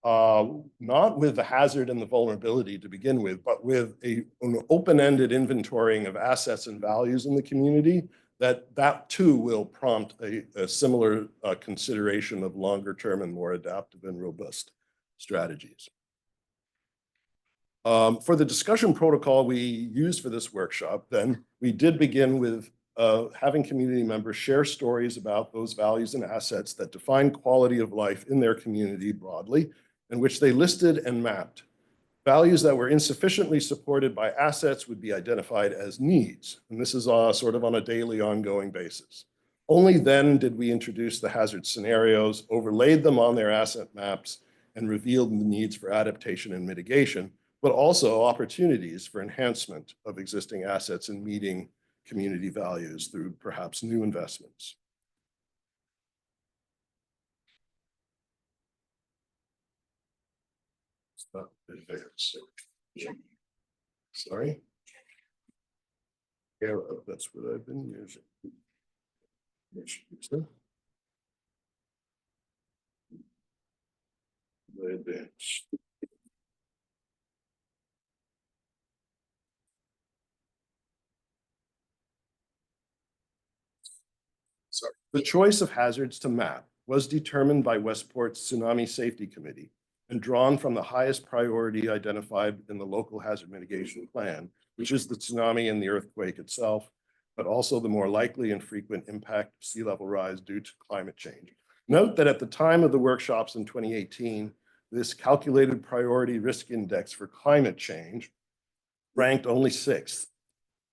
not with the hazard and the vulnerability to begin with, but with an open-ended inventorying of assets and values in the community, that too will prompt a similar consideration of longer-term and more adaptive and robust strategies. For the discussion protocol we used for this workshop, then we did begin with having community members share stories about those values and assets that define quality of life in their community broadly, in which they listed and mapped. Values that were insufficiently supported by assets would be identified as needs, and this is sort of on a daily ongoing basis. Only then did we introduce the hazard scenarios, overlaid them on their asset maps, and revealed the needs for adaptation and mitigation, but also opportunities for enhancement of existing assets and meeting community values through perhaps new investments. Sorry. Arrow, that's what I've been using. Advance. Sorry. The choice of hazards to map was determined by Westport's Tsunami Safety Committee and drawn from the highest priority identified in the local hazard mitigation plan, which is the tsunami and the earthquake itself, but also the more likely and frequent impact of sea level rise due to climate change. Note that at the time of the workshops in 2018, this calculated priority risk index for climate change ranked only 6th,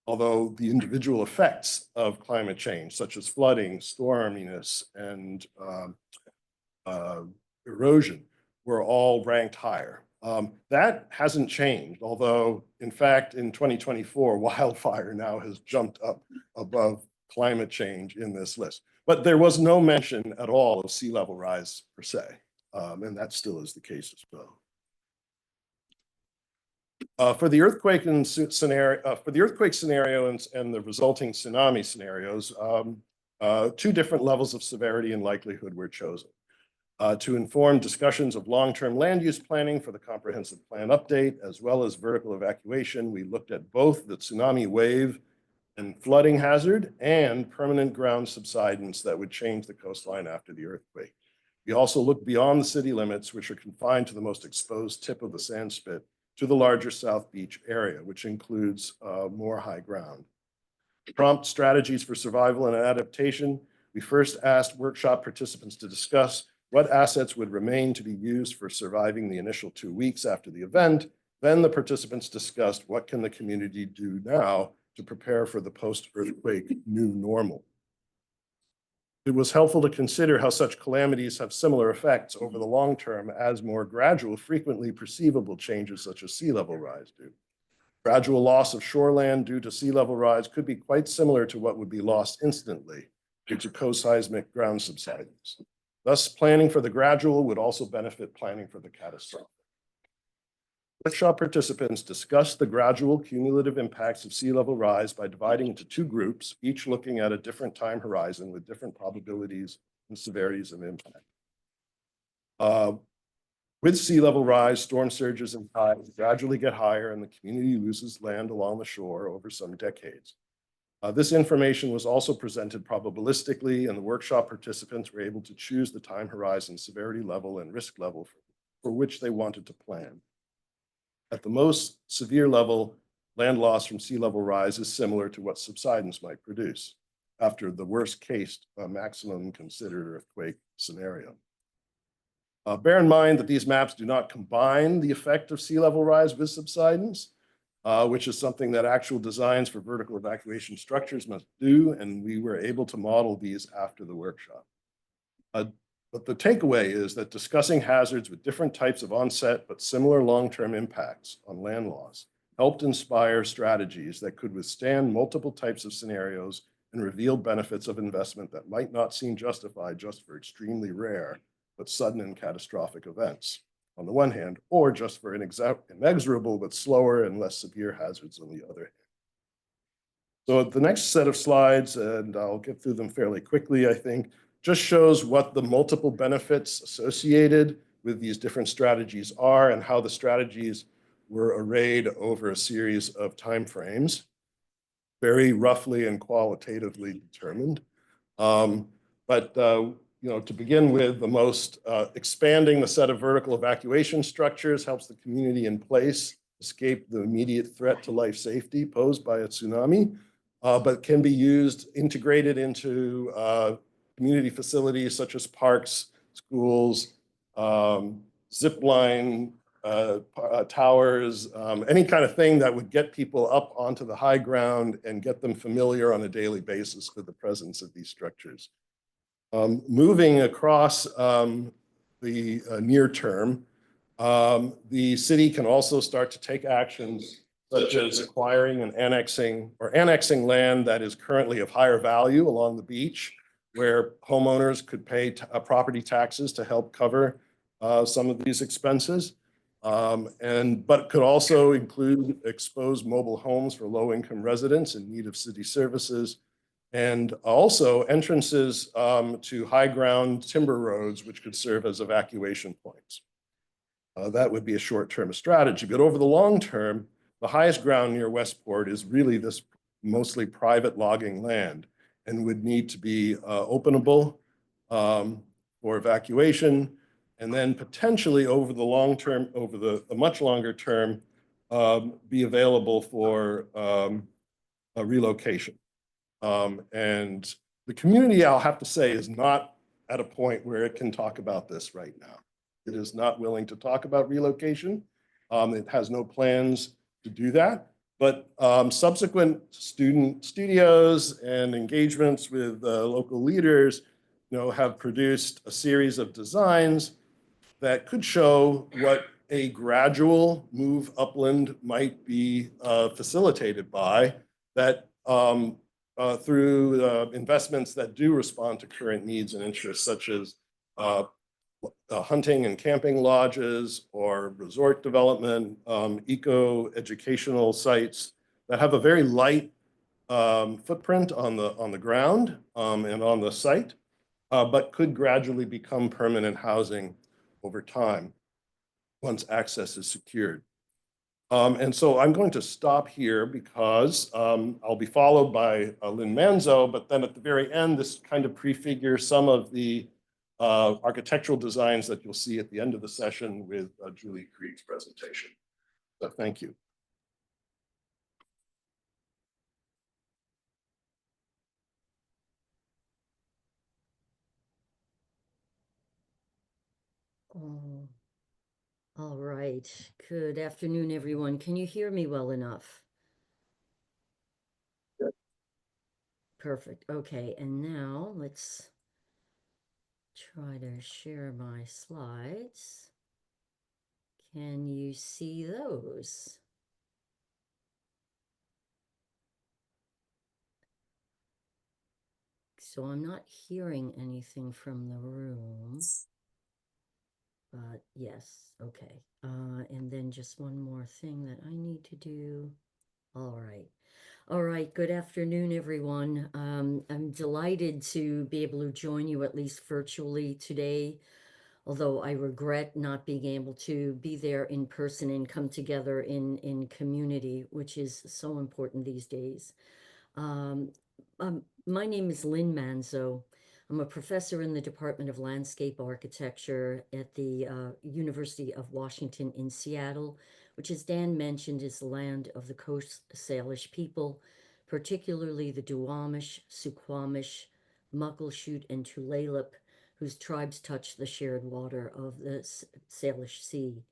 although the individual effects of climate change, such as flooding, storminess, and erosion, were all ranked higher. That hasn't changed, although in fact in 2024, wildfire now has jumped up above climate change in this list. But there was no mention at all of sea level rise per se, and that still is the case as well. For the earthquake scenario and the resulting tsunami scenarios, 2 different levels of severity and likelihood were chosen. To inform discussions of long-term land use planning for the comprehensive plan update, as well as vertical evacuation, we looked at both the tsunami wave and flooding hazard and permanent ground subsidence that would change the coastline after the earthquake. We also looked beyond the city limits, which are confined to the most exposed tip of the sand spit, to the larger South Beach area, which includes more high ground. To prompt strategies for survival and adaptation, we first asked workshop participants to discuss what assets would remain to be used for surviving the initial 2 weeks after the event. Then the participants discussed what can the community do now to prepare for the post-earthquake new normal. It was helpful to consider how such calamities have similar effects over the long term as more gradual, frequently perceivable changes such as sea level rise do. Gradual loss of shoreland due to sea level rise could be quite similar to what would be lost instantly due to co-seismic ground subsidence. Thus, planning for the gradual would also benefit planning for the catastrophic. Workshop participants discussed the gradual cumulative impacts of sea level rise by dividing into 2 groups, each looking at a different time horizon with different probabilities and severities of impact. With sea level rise, storm surges and tides gradually get higher and the community loses land along the shore over some decades. This information was also presented probabilistically, and the workshop participants were able to choose the time horizon, severity level, and risk level for which they wanted to plan. At the most severe level, land loss from sea level rise is similar to what subsidence might produce after the worst case maximum considered earthquake scenario. Bear in mind that these maps do not combine the effect of sea level rise with subsidence, which is something that actual designs for vertical evacuation structures must do, and we were able to model these after the workshop. But the takeaway is that discussing hazards with different types of onset but similar long-term impacts on land loss helped inspire strategies that could withstand multiple types of scenarios and reveal benefits of investment that might not seem justified just for extremely rare but sudden and catastrophic events on the one hand, or just for inexorable but slower and less severe hazards on the other hand. So the next set of slides, and I'll get through them fairly quickly, I think, just shows what the multiple benefits associated with these different strategies are and how the strategies were arrayed over a series of timeframes, very roughly and qualitatively determined. But to begin with, the most expanding the set of vertical evacuation structures helps the community in place escape the immediate threat to life safety posed by a tsunami, but can be used, integrated into community facilities such as parks, schools, zip line towers, any kind of thing that would get people up onto the high ground and get them familiar on a daily basis with the presence of these structures. Moving across the near term, the city can also start to take actions such as acquiring and annexing land that is currently of higher value along the beach, where homeowners could pay property taxes to help cover some of these expenses. But could also include exposed mobile homes for low-income residents in need of city services, and also entrances to high-ground timber roads, which could serve as evacuation points. That would be a short-term strategy. But over the long term, the highest ground near Westport is really this mostly private logging land and would need to be openable for evacuation, and then potentially over the long term, over the much longer term, be available for a relocation. And the community, I'll have to say, is not at a point where it can talk about this right now. It is not willing to talk about relocation. It has no plans to do that. But subsequent student studios and engagements with local leaders, have produced a series of designs that could show what a gradual move upland might be facilitated by, that through investments that do respond to current needs and interests, such as hunting and camping lodges or resort development, eco-educational sites that have a very light footprint on the ground and on the site, but could gradually become permanent housing over time once access is secured. And so I'm going to stop here because I'll be followed by Lynne Manzo, but then at the very end, this kind of prefigures some of the architectural designs that you'll see at the end of the session with Julie Kriegh's presentation. So thank you. Oh, all right. Good afternoon, everyone. Can you hear me well enough? Good. Perfect. Okay, and now let's try to share my slides. Can you see those? So I'm not hearing anything from the room. But yes, okay. And then just one more thing that I need to do. All right. All right. Good afternoon, everyone. I'm delighted to be able to join you at least virtually today, although I regret not being able to be there in person and come together in community, which is so important these days. My name is Lynne Manzo. I'm a professor in the Department of Landscape Architecture at the University of Washington in Seattle, which, as Dan mentioned, is the land of the Coast Salish people, particularly the Duwamish, Suquamish, Muckleshoot, and Tulalip, whose tribes touch the shared water of the Salish Sea.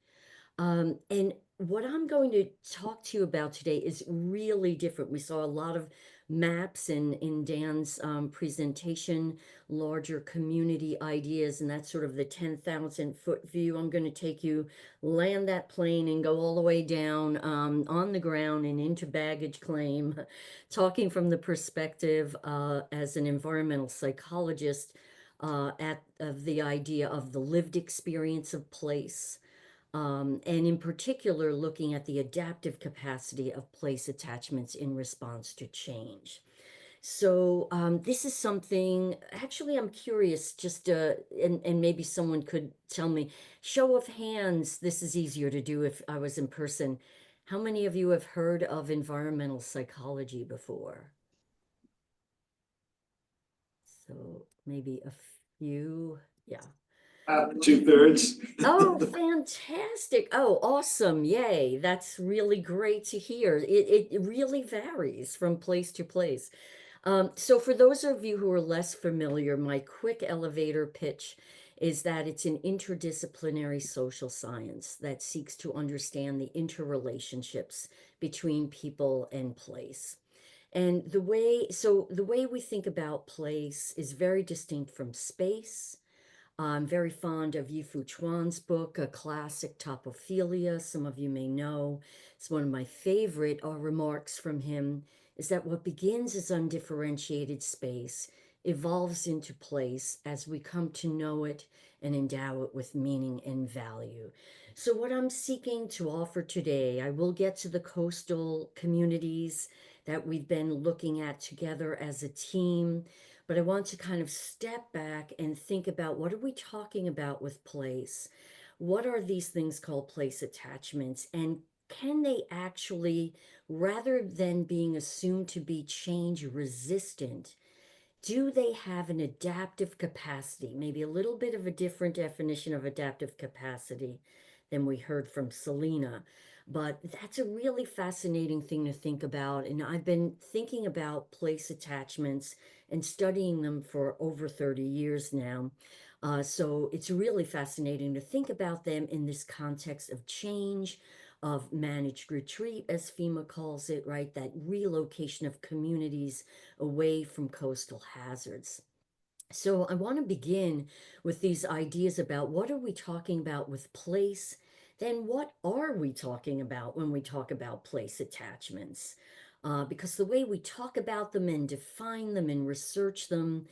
And what I'm going to talk to you about today is really different. We saw a lot of maps in Dan's presentation, larger community ideas, and that's sort of the 10,000 foot view. I'm going to take you, land that plane and go all the way down on the ground and into baggage claim, talking from the perspective as an environmental psychologist of the idea of the lived experience of place. And in particular, looking at the adaptive capacity of place attachments in response to change. So this is something, actually, I'm curious, just and maybe someone could tell me, show of hands, this is easier to do if I was in person. How many of you have heard of environmental psychology before? So maybe a few, yeah. 2/3. Oh, fantastic. Oh, awesome. Yay. That's really great to hear. It really varies from place to place. So for those of you who are less familiar, my quick elevator pitch is that it's an interdisciplinary social science that seeks to understand the interrelationships between people and place. And the way we think about place is very distinct from space. I'm very fond of Yifu Chuan's book, a classic, Topophilia. Some of you may know. It's one of my favorite remarks from him is that what begins as undifferentiated space evolves into place as we come to know it and endow it with meaning and value. So, what I'm seeking to offer today, I will get to the coastal communities that we've been looking at together as a team, but I want to kind of step back and think about what are we talking about with place? What are these things called place attachments? And can they actually, rather than being assumed to be change resistant, do they have an adaptive capacity? Maybe a little bit of a different definition of adaptive capacity than we heard from Celina. But that's a really fascinating thing to think about. And I've been thinking about place attachments and studying them for over 30 years now. So it's really fascinating to think about them in this context of change, of managed retreat, as FEMA calls it, right? That relocation of communities away from coastal hazards. So I want to begin with these ideas about what are we talking about with place? Then what are we talking about when we talk about place attachments? Because the way we talk about them and define them and research them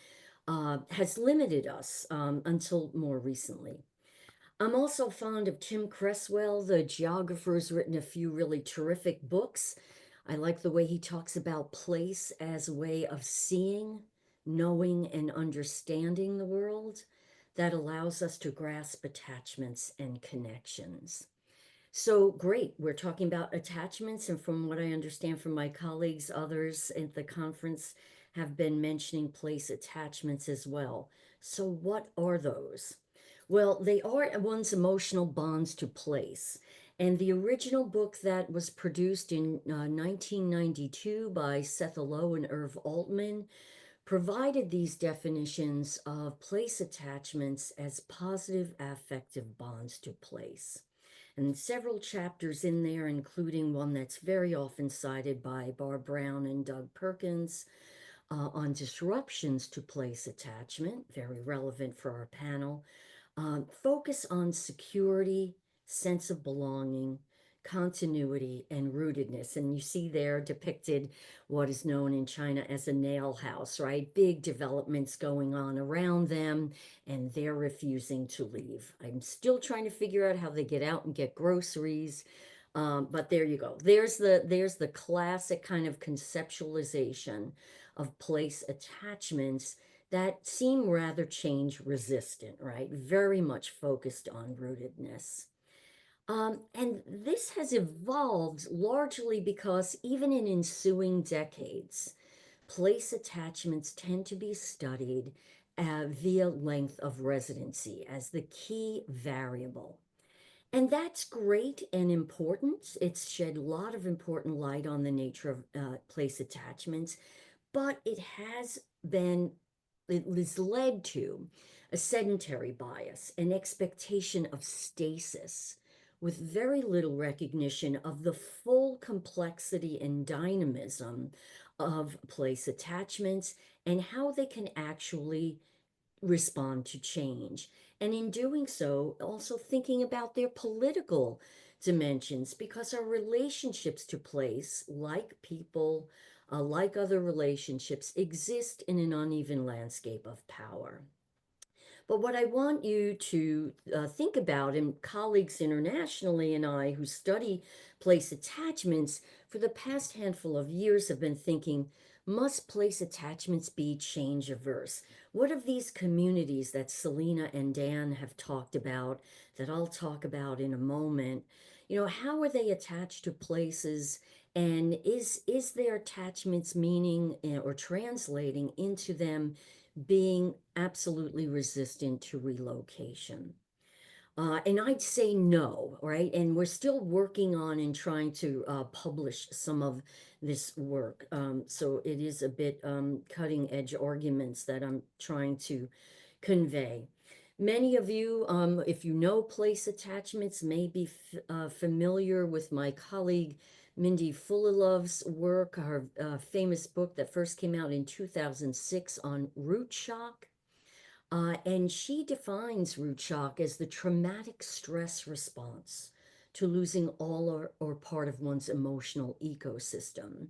has limited us until more recently. I'm also fond of Tim Cresswell, the geographer, who's written a few really terrific books. I like the way he talks about place as a way of seeing, knowing, and understanding the world that allows us to grasp attachments and connections. So great, we're talking about attachments, and from what I understand from my colleagues, others at the conference have been mentioning place attachments as well. So what are those? Well, they are one's emotional bonds to place. And the original book that was produced in 1992 by Seth Lowe and Irv Altman provided these definitions of place attachments as positive affective bonds to place. And several chapters in there, including one that's very often cited by Barb Brown and Doug Perkins on disruptions to place attachment, very relevant for our panel. Focus on security, sense of belonging, continuity, and rootedness. And you see there depicted what is known in China as a nail house, right? Big developments going on around them, and they're refusing to leave. I'm still trying to figure out how they get out and get groceries. But there you go. There's the classic kind of conceptualization of place attachments that seem rather change resistant, right? Very much focused on rootedness. And this has evolved largely because even in ensuing decades, place attachments tend to be studied via length of residency as the key variable. And that's great and important. It's shed a lot of important light on the nature of place attachments, but it has led to a sedentary bias, an expectation of stasis, with very little recognition of the full complexity and dynamism of place attachments and how they can actually respond to change. And in doing so, also thinking about their political dimensions, because our relationships to place, like people, like other relationships, exist in an uneven landscape of power. But what I want you to think about, and colleagues internationally and I who study place attachments for the past handful of years have been thinking, must place attachments be change averse? What of these communities that Celina and Dan have talked about, that I'll talk about in a moment, how are they attached to places? And is their attachments meaning or translating into them being absolutely resistant to relocation? And I'd say no, right? And we're still working on and trying to publish some of this work. So it is a bit cutting edge arguments that I'm trying to convey. Many of you, if you know place attachments, may be familiar with my colleague Mindy Fulilov's work, her famous book that first came out in 2006 on root shock. And she defines root shock as the traumatic stress response to losing all or part of one's emotional ecosystem.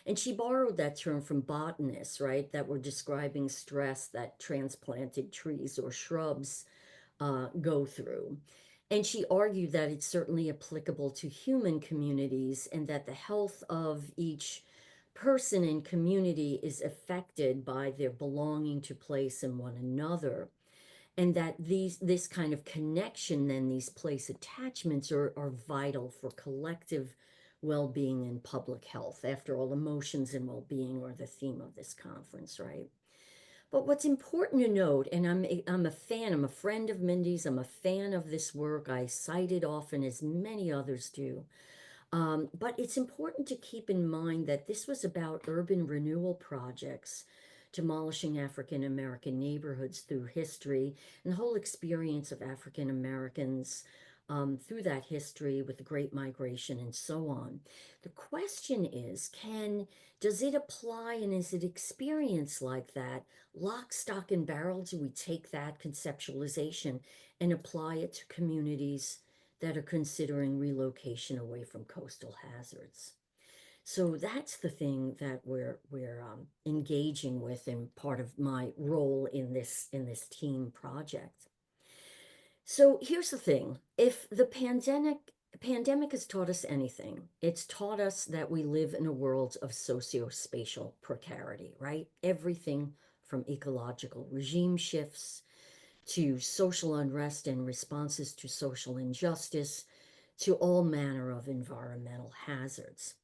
And she borrowed that term from botanists, right, that were describing stress that transplanted trees or shrubs go through. And she argued that it's certainly applicable to human communities and that the health of each person and community is affected by their belonging to place and one another. And that this kind of connection, then these place attachments are vital for collective well-being and public health. After all, emotions and well-being are the theme of this conference, right? But what's important to note, and I'm a fan, I'm a friend of Mindy's, I'm a fan of this work. I cite it often, as many others do. But it's important to keep in mind that this was about urban renewal projects, demolishing African American neighborhoods through history, and the whole experience of African Americans through that history with the Great Migration and so on. The question is, does it apply, and is it experienced like that? Lock, stock, and barrel, do we take that conceptualization and apply it to communities that are considering relocation away from coastal hazards? So that's the thing that we're engaging with in part of my role in this team project. So here's the thing: if the pandemic has taught us anything, it's taught us that we live in a world of socio-spatial precarity, right? Everything from ecological regime shifts to social unrest and responses to social injustice to all manner of environmental hazards.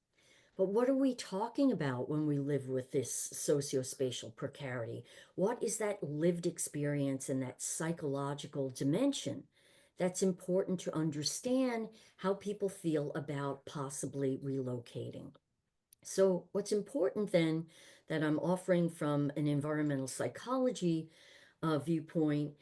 But what are we talking about when we live with this socio-spatial precarity? What is that lived experience and that psychological dimension that's important to understand how people feel about possibly relocating? So what's important then, that I'm offering from an environmental psychology viewpoint,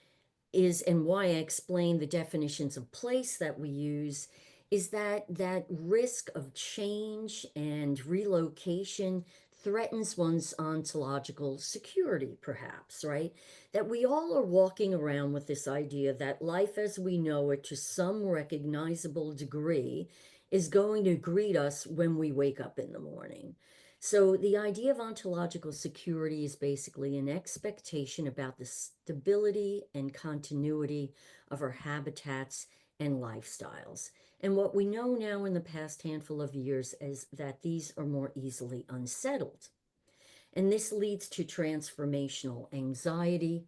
is, and why I explain the definitions of place that we use, is that risk of change and relocation threatens one's ontological security, perhaps, right? That we all are walking around with this idea that life as we know it, to some recognizable degree, is going to greet us when we wake up in the morning. So the idea of ontological security is basically an expectation about the stability and continuity of our habitats and lifestyles. And what we know now in the past handful of years is that these are more easily unsettled. And this leads to transformational anxiety,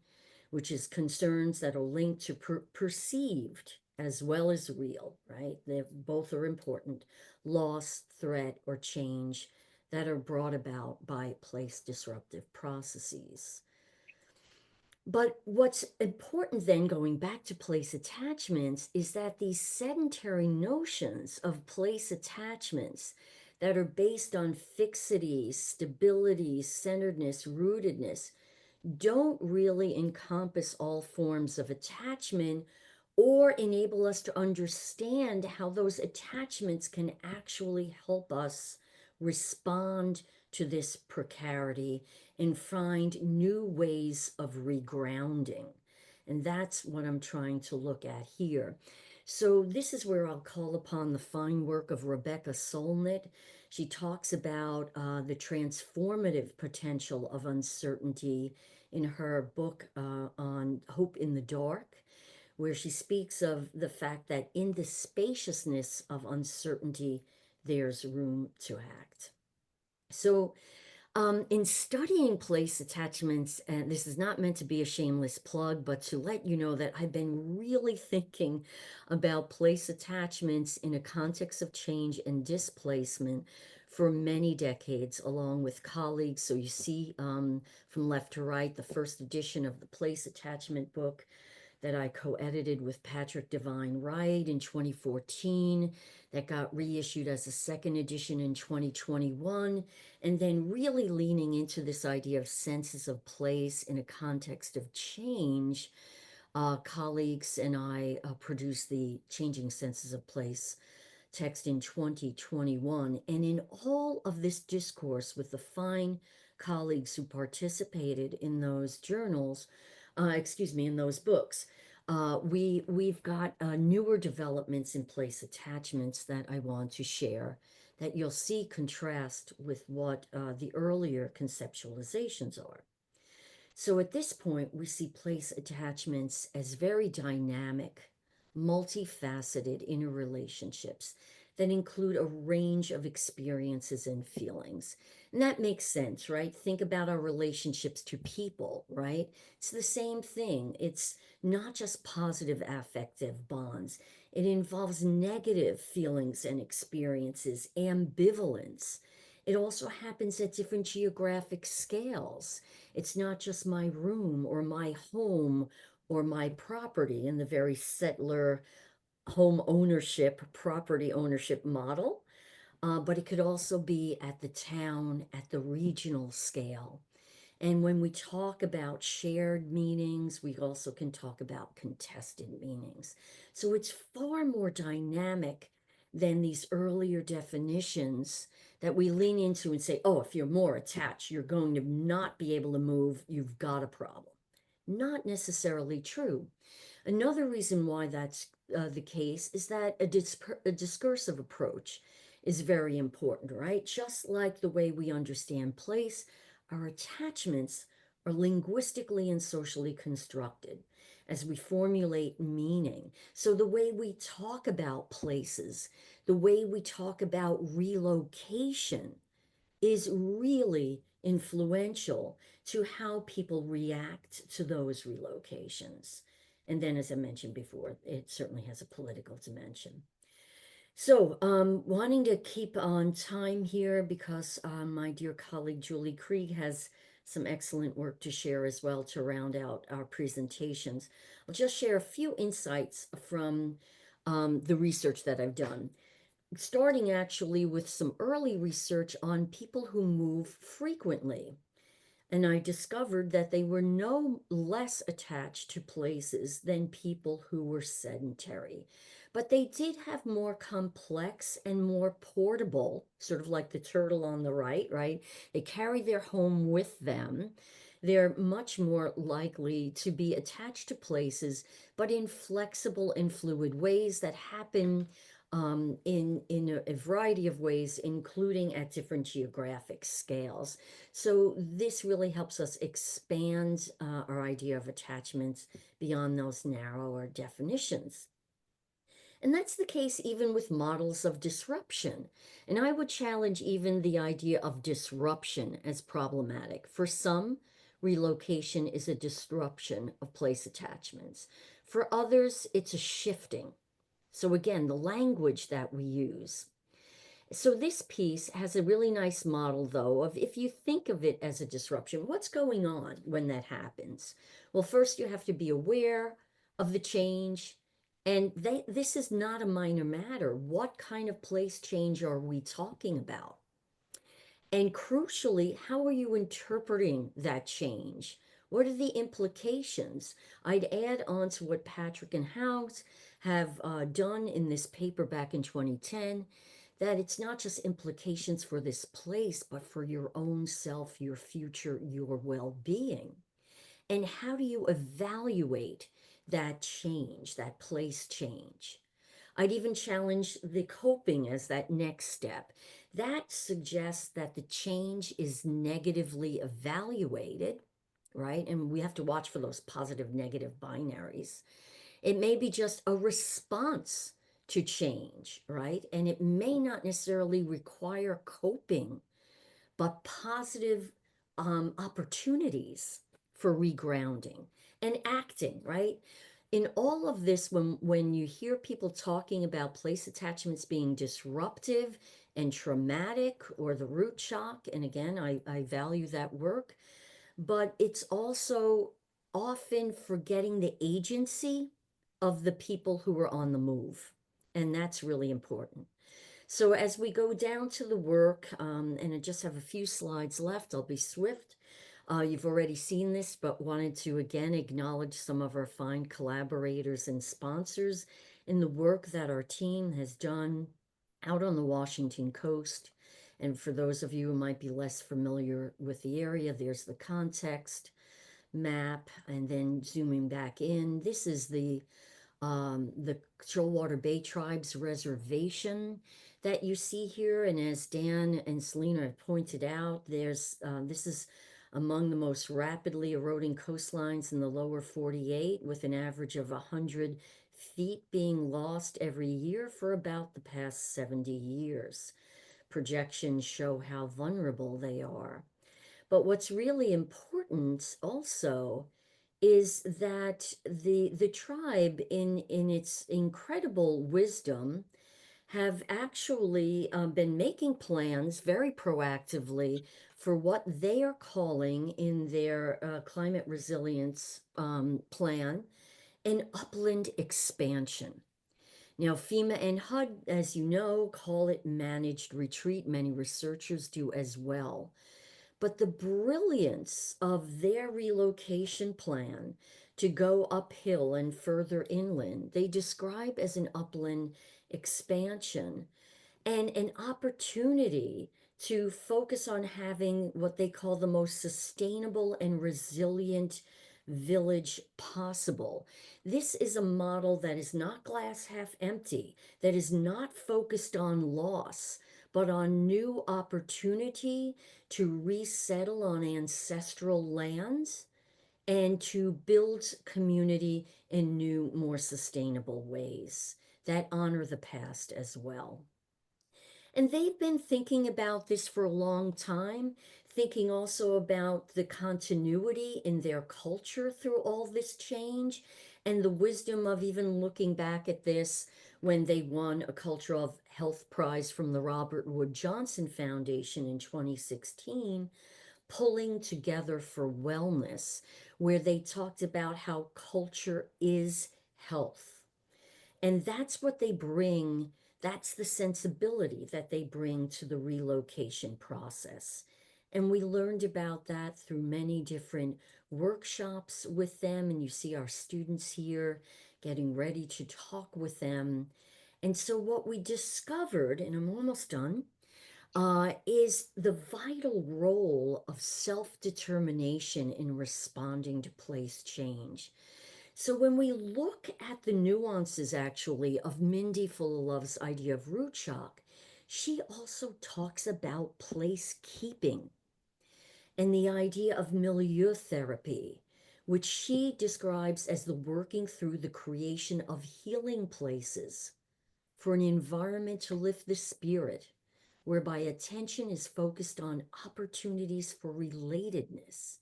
which is concerns that are linked to perceived as well as real, right? They both are important: loss, threat, or change that are brought about by place disruptive processes. But what's important then, going back to place attachments, is that these sedentary notions of place attachments that are based on fixity, stability, centeredness, rootedness, don't really encompass all forms of attachment or enable us to understand how those attachments can actually help us respond to this precarity and find new ways of regrounding. And that's what I'm trying to look at here. So this is where I'll call upon the fine work of Rebecca Solnit. She talks about the transformative potential of uncertainty in her book on Hope in the Dark, where she speaks of the fact that in the spaciousness of uncertainty, there's room to act. So In studying place attachments, and this is not meant to be a shameless plug, but to let you know that I've been really thinking about place attachments in a context of change and displacement for many decades, along with colleagues. So you see from left to right, the first edition of the place attachment book that I co-edited with Patrick Devine Wright in 2014, that got reissued as a second edition in 2021, and then really leaning into this idea of senses of place in a context of change. Colleagues and I produced the Changing Senses of Place text in 2021. And in all of this discourse with the fine colleagues who participated in those journals, in those books, we've got newer developments in place attachments that I want to share that you'll see contrast with what the earlier conceptualizations are. So at this point, we see place attachments as very dynamic, multifaceted interrelationships that include a range of experiences and feelings. And that makes sense, right? Think about our relationships to people, right? It's the same thing. It's not just positive affective bonds. It involves negative feelings and experiences, ambivalence. It also happens at different geographic scales. It's not just my room or my home or my property in the very settler home ownership, property ownership model, but it could also be at the town, at the regional scale. And when we talk about shared meanings, we also can talk about contested meanings. So it's far more dynamic than these earlier definitions that we lean into and say, oh, if you're more attached, you're going to not be able to move, you've got a problem. Not necessarily true. Another reason why that's the case is that a discursive approach is very important, right? Just like the way we understand place, our attachments are linguistically and socially constructed as we formulate meaning. So the way we talk about places, the way we talk about relocation is really influential to how people react to those relocations. And then, as I mentioned before, it certainly has a political dimension. So, wanting to keep on time here because my dear colleague Julie Kriegh has some excellent work to share as well to round out our presentations. I'll just share a few insights from the research that I've done, starting actually with some early research on people who move frequently. And I discovered that they were no less attached to places than people who were sedentary. But they did have more complex and more portable, sort of like the turtle on the right, right? They carry their home with them. They're much more likely to be attached to places, but in flexible and fluid ways that happen in a variety of ways, including at different geographic scales. So this really helps us expand our idea of attachments beyond those narrower definitions. And that's the case even with models of disruption. And I would challenge even the idea of disruption as problematic. For some, relocation is a disruption of place attachments. For others, it's a shifting. So again, the language that we use. So this piece has a really nice model, though, of if you think of it as a disruption, what's going on when that happens? Well, first you have to be aware of the change. And this is not a minor matter. What kind of place change are we talking about? And crucially, how are you interpreting that change? What are the implications? I'd add on to what Patrick and House have done in this paper back in 2010, that it's not just implications for this place, but for your own self, your future, your well-being. And how do you evaluate that change, that place change? I'd even challenge the coping as that next step. That suggests that the change is negatively evaluated, right? And we have to watch for those positive negative binaries. It may be just a response to change, right? And it may not necessarily require coping, but positive opportunities for regrounding and acting, right? In all of this, when you hear people talking about place attachments being disruptive and traumatic or the root shock, and again, I value that work, but it's also often forgetting the agency of the people who are on the move. And that's really important. So as we go down to the work, and I just have a few slides left, I'll be swift. You've already seen this, but wanted to again acknowledge some of our fine collaborators and sponsors in the work that our team has done out on the Washington coast. And for those of you who might be less familiar with the area, there's the context map, and then zooming back in. This is the Shoalwater Bay Tribes Reservation that you see here. And as Dan and Celina have pointed out, this is among the most rapidly eroding coastlines in the lower 48, with an average of 100 feet being lost every year for about the past 70 years. Projections show how vulnerable they are. But what's really important also is that the tribe in its incredible wisdom have actually been making plans very proactively for what they are calling in their climate resilience plan an upland expansion. Now, FEMA and HUD, as you know, call it managed retreat. Many researchers do as well. But the brilliance of their relocation plan to go uphill and further inland, they describe as an upland expansion and an opportunity to focus on having what they call the most sustainable and resilient village possible. This is a model that is not glass half empty, that is not focused on loss, but on new opportunity to resettle on ancestral lands and to build community in new, more sustainable ways that honor the past as well. And they've been thinking about this for a long time, thinking also about the continuity in their culture through all this change and the wisdom of even looking back at this when they won a Cultural Health Prize from the Robert Wood Johnson Foundation in 2016, pulling together for wellness, where they talked about how culture is health. And that's what they bring, that's the sensibility that they bring to the relocation process. And we learned about that through many different workshops with them. And you see our students here getting ready to talk with them. And so what we discovered, and I'm almost done, is the vital role of self-determination in responding to place change. So when we look at the nuances actually of Mindy Fullalove's idea of root shock, she also talks about place keeping and the idea of milieu therapy, which she describes as the working through the creation of healing places for an environment to lift the spirit, whereby attention is focused on opportunities for relatedness.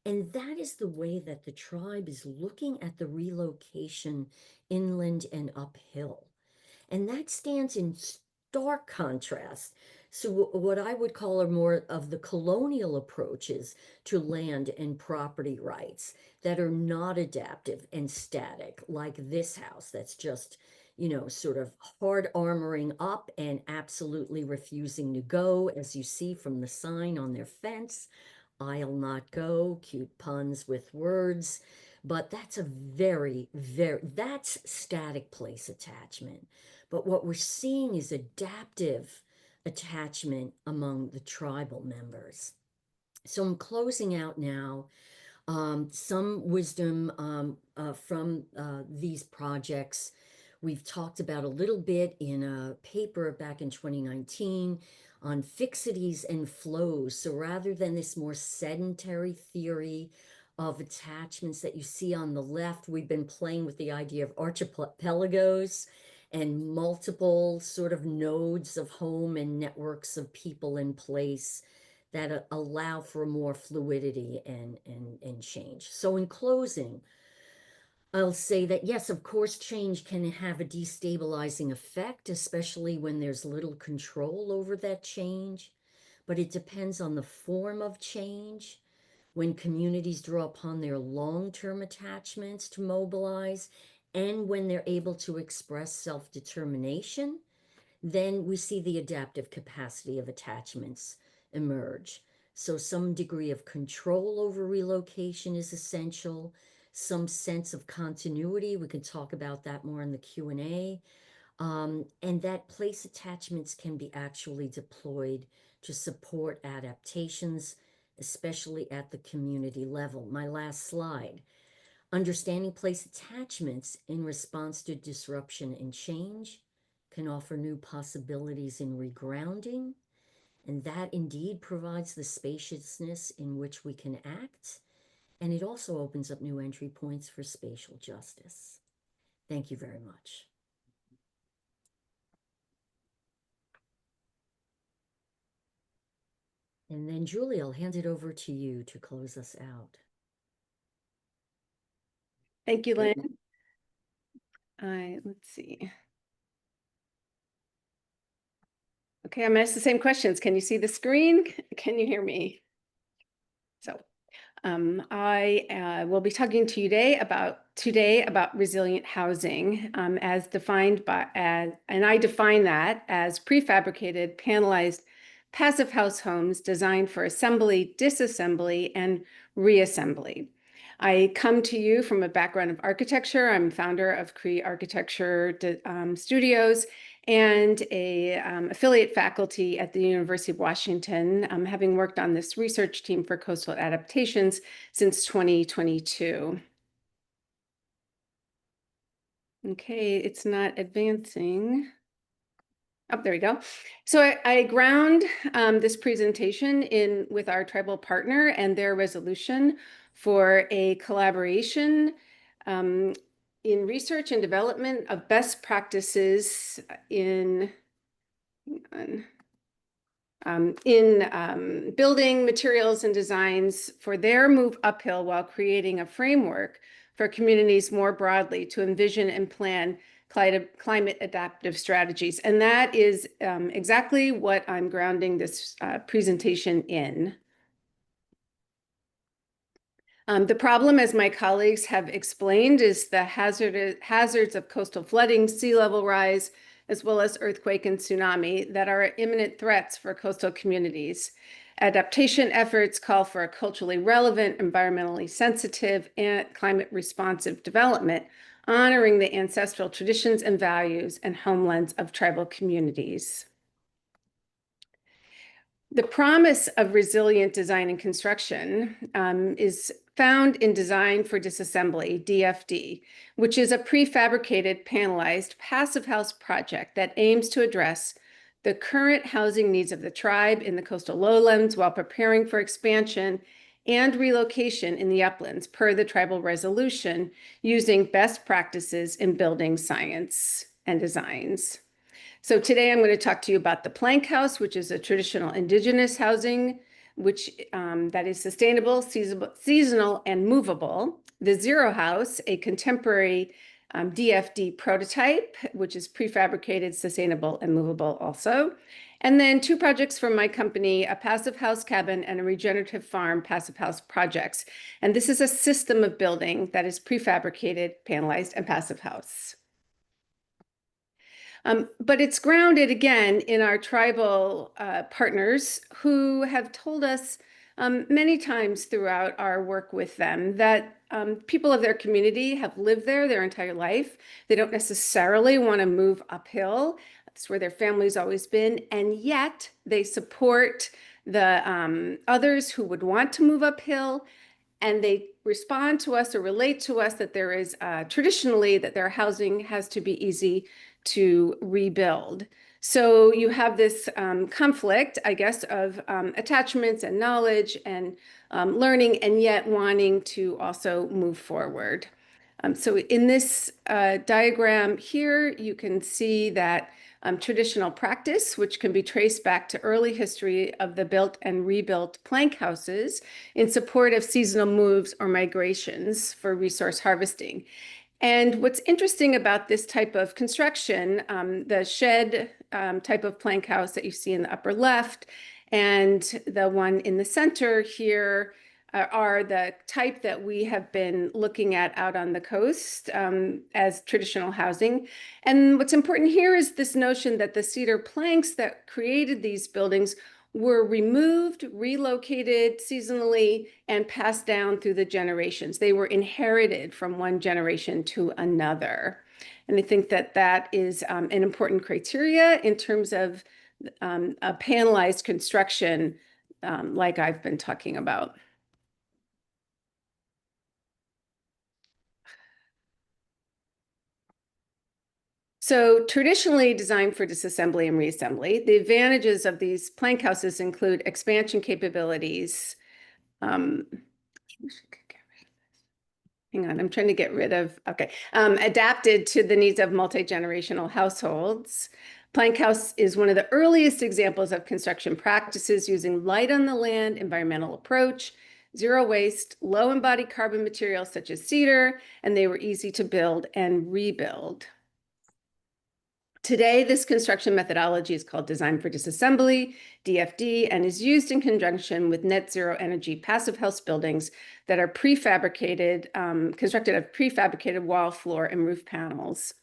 And that is the way that the tribe is looking at the relocation inland and uphill. And that stands in stark contrast. So what I would call are more of the colonial approaches to land and property rights that are not adaptive and static, like this house that's just, sort of hard armoring up and absolutely refusing to go, as you see from the sign on their fence. I'll not go, cute puns with words, but that's a that's static place attachment. But what we're seeing is adaptive attachment among the tribal members. So I'm closing out now. Some wisdom from these projects. We've talked about a little bit in a paper back in 2019 on fixities and flows. So rather than this more sedentary theory of attachments that you see on the left, we've been playing with the idea of archipelagos and multiple sort of nodes of home and networks of people in place that allow for more fluidity and change. So in closing, I'll say that yes, of course, change can have a destabilizing effect, especially when there's little control over that change. But it depends on the form of change. When communities draw upon their long-term attachments to mobilize, and when they're able to express self-determination, then we see the adaptive capacity of attachments emerge. So some degree of control over relocation is essential, some sense of continuity. We can talk about that more in the Q&A. And that place attachments can be actually deployed to support adaptations, especially at the community level. My last slide. Understanding place attachments in response to disruption and change can offer new possibilities in regrounding, and that indeed provides the spaciousness in which we can act, and it also opens up new entry points for spatial justice. Thank you very much. And then, Julie, I'll hand it over to you to close us out. Thank you, Lynn. Let's see. Okay, I'm gonna ask the same questions. Can you see the screen? Can you hear me? So I will be talking to you today about resilient housing as defined by, and I define that as prefabricated, panelized, passive house homes designed for assembly, disassembly, and reassembly. I come to you from a background of architecture. I'm founder of Kriegh Architecture Studios and a affiliate faculty at the University of Washington, having worked on this research team for coastal adaptations since 2022. Okay, it's not advancing. Oh, there we go. So I ground this presentation in with our tribal partner and their resolution for a collaboration in research and development of best practices in building materials and designs for their move uphill while creating a framework for communities more broadly to envision and plan climate adaptive strategies. And that is exactly what I'm grounding this presentation in. The problem, as my colleagues have explained, is the hazards of coastal flooding, sea level rise, as well as earthquake and tsunami that are imminent threats for coastal communities. Adaptation efforts call for a culturally relevant, environmentally sensitive, and climate responsive development, honoring the ancestral traditions and values and homelands of tribal communities. The promise of resilient design and construction is found in Design for Disassembly, DFD, which is a prefabricated, panelized, passive house project that aims to address the current housing needs of the tribe in the coastal lowlands while preparing for expansion and relocation in the uplands per the tribal resolution, using best practices in building science and designs. So today I'm going to talk to you about the plank house, which is a traditional indigenous housing, which that is sustainable, seasonal, and movable. The Zero House, a contemporary DFD prototype, which is prefabricated, sustainable, and movable also. And then two projects from my company, a passive house cabin and a regenerative farm passive house projects. And this is a system of building that is prefabricated, panelized, and passive house. But it's grounded again in our tribal partners who have told us many times throughout our work with them that people of their community have lived there their entire life. They don't necessarily want to move uphill. That's where their family's always been. And yet they support the others who would want to move uphill. And they respond to us or relate to us that there is traditionally that their housing has to be easy to rebuild. So you have this conflict, I guess, of attachments and knowledge and learning, and yet wanting to also move forward. So in this diagram here, you can see that traditional practice, which can be traced back to early history of the built and rebuilt plank houses in support of seasonal moves or migrations for resource harvesting. And what's interesting about this type of construction, the shed type of plank house that you see in the upper left and the one in the center here are the type that we have been looking at out on the coast as traditional housing. And what's important here is this notion that the cedar planks that created these buildings were removed, relocated seasonally, and passed down through the generations. They were inherited from one generation to another. And I think that that is an important criteria in terms of a panelized construction like I've been talking about. So traditionally designed for disassembly and reassembly, the advantages of these plank houses include expansion capabilities. Hang on, I'm trying to get rid of, okay. Adapted to the needs of multi-generational households. Plank house is one of the earliest examples of construction practices using light on the land, environmental approach, zero waste, low embodied carbon materials such as cedar, and they were easy to build and rebuild. Today, this construction methodology is called design for disassembly, DFD, and is used in conjunction with net zero energy passive house buildings that are prefabricated, constructed of prefabricated wall, floor, and roof panels.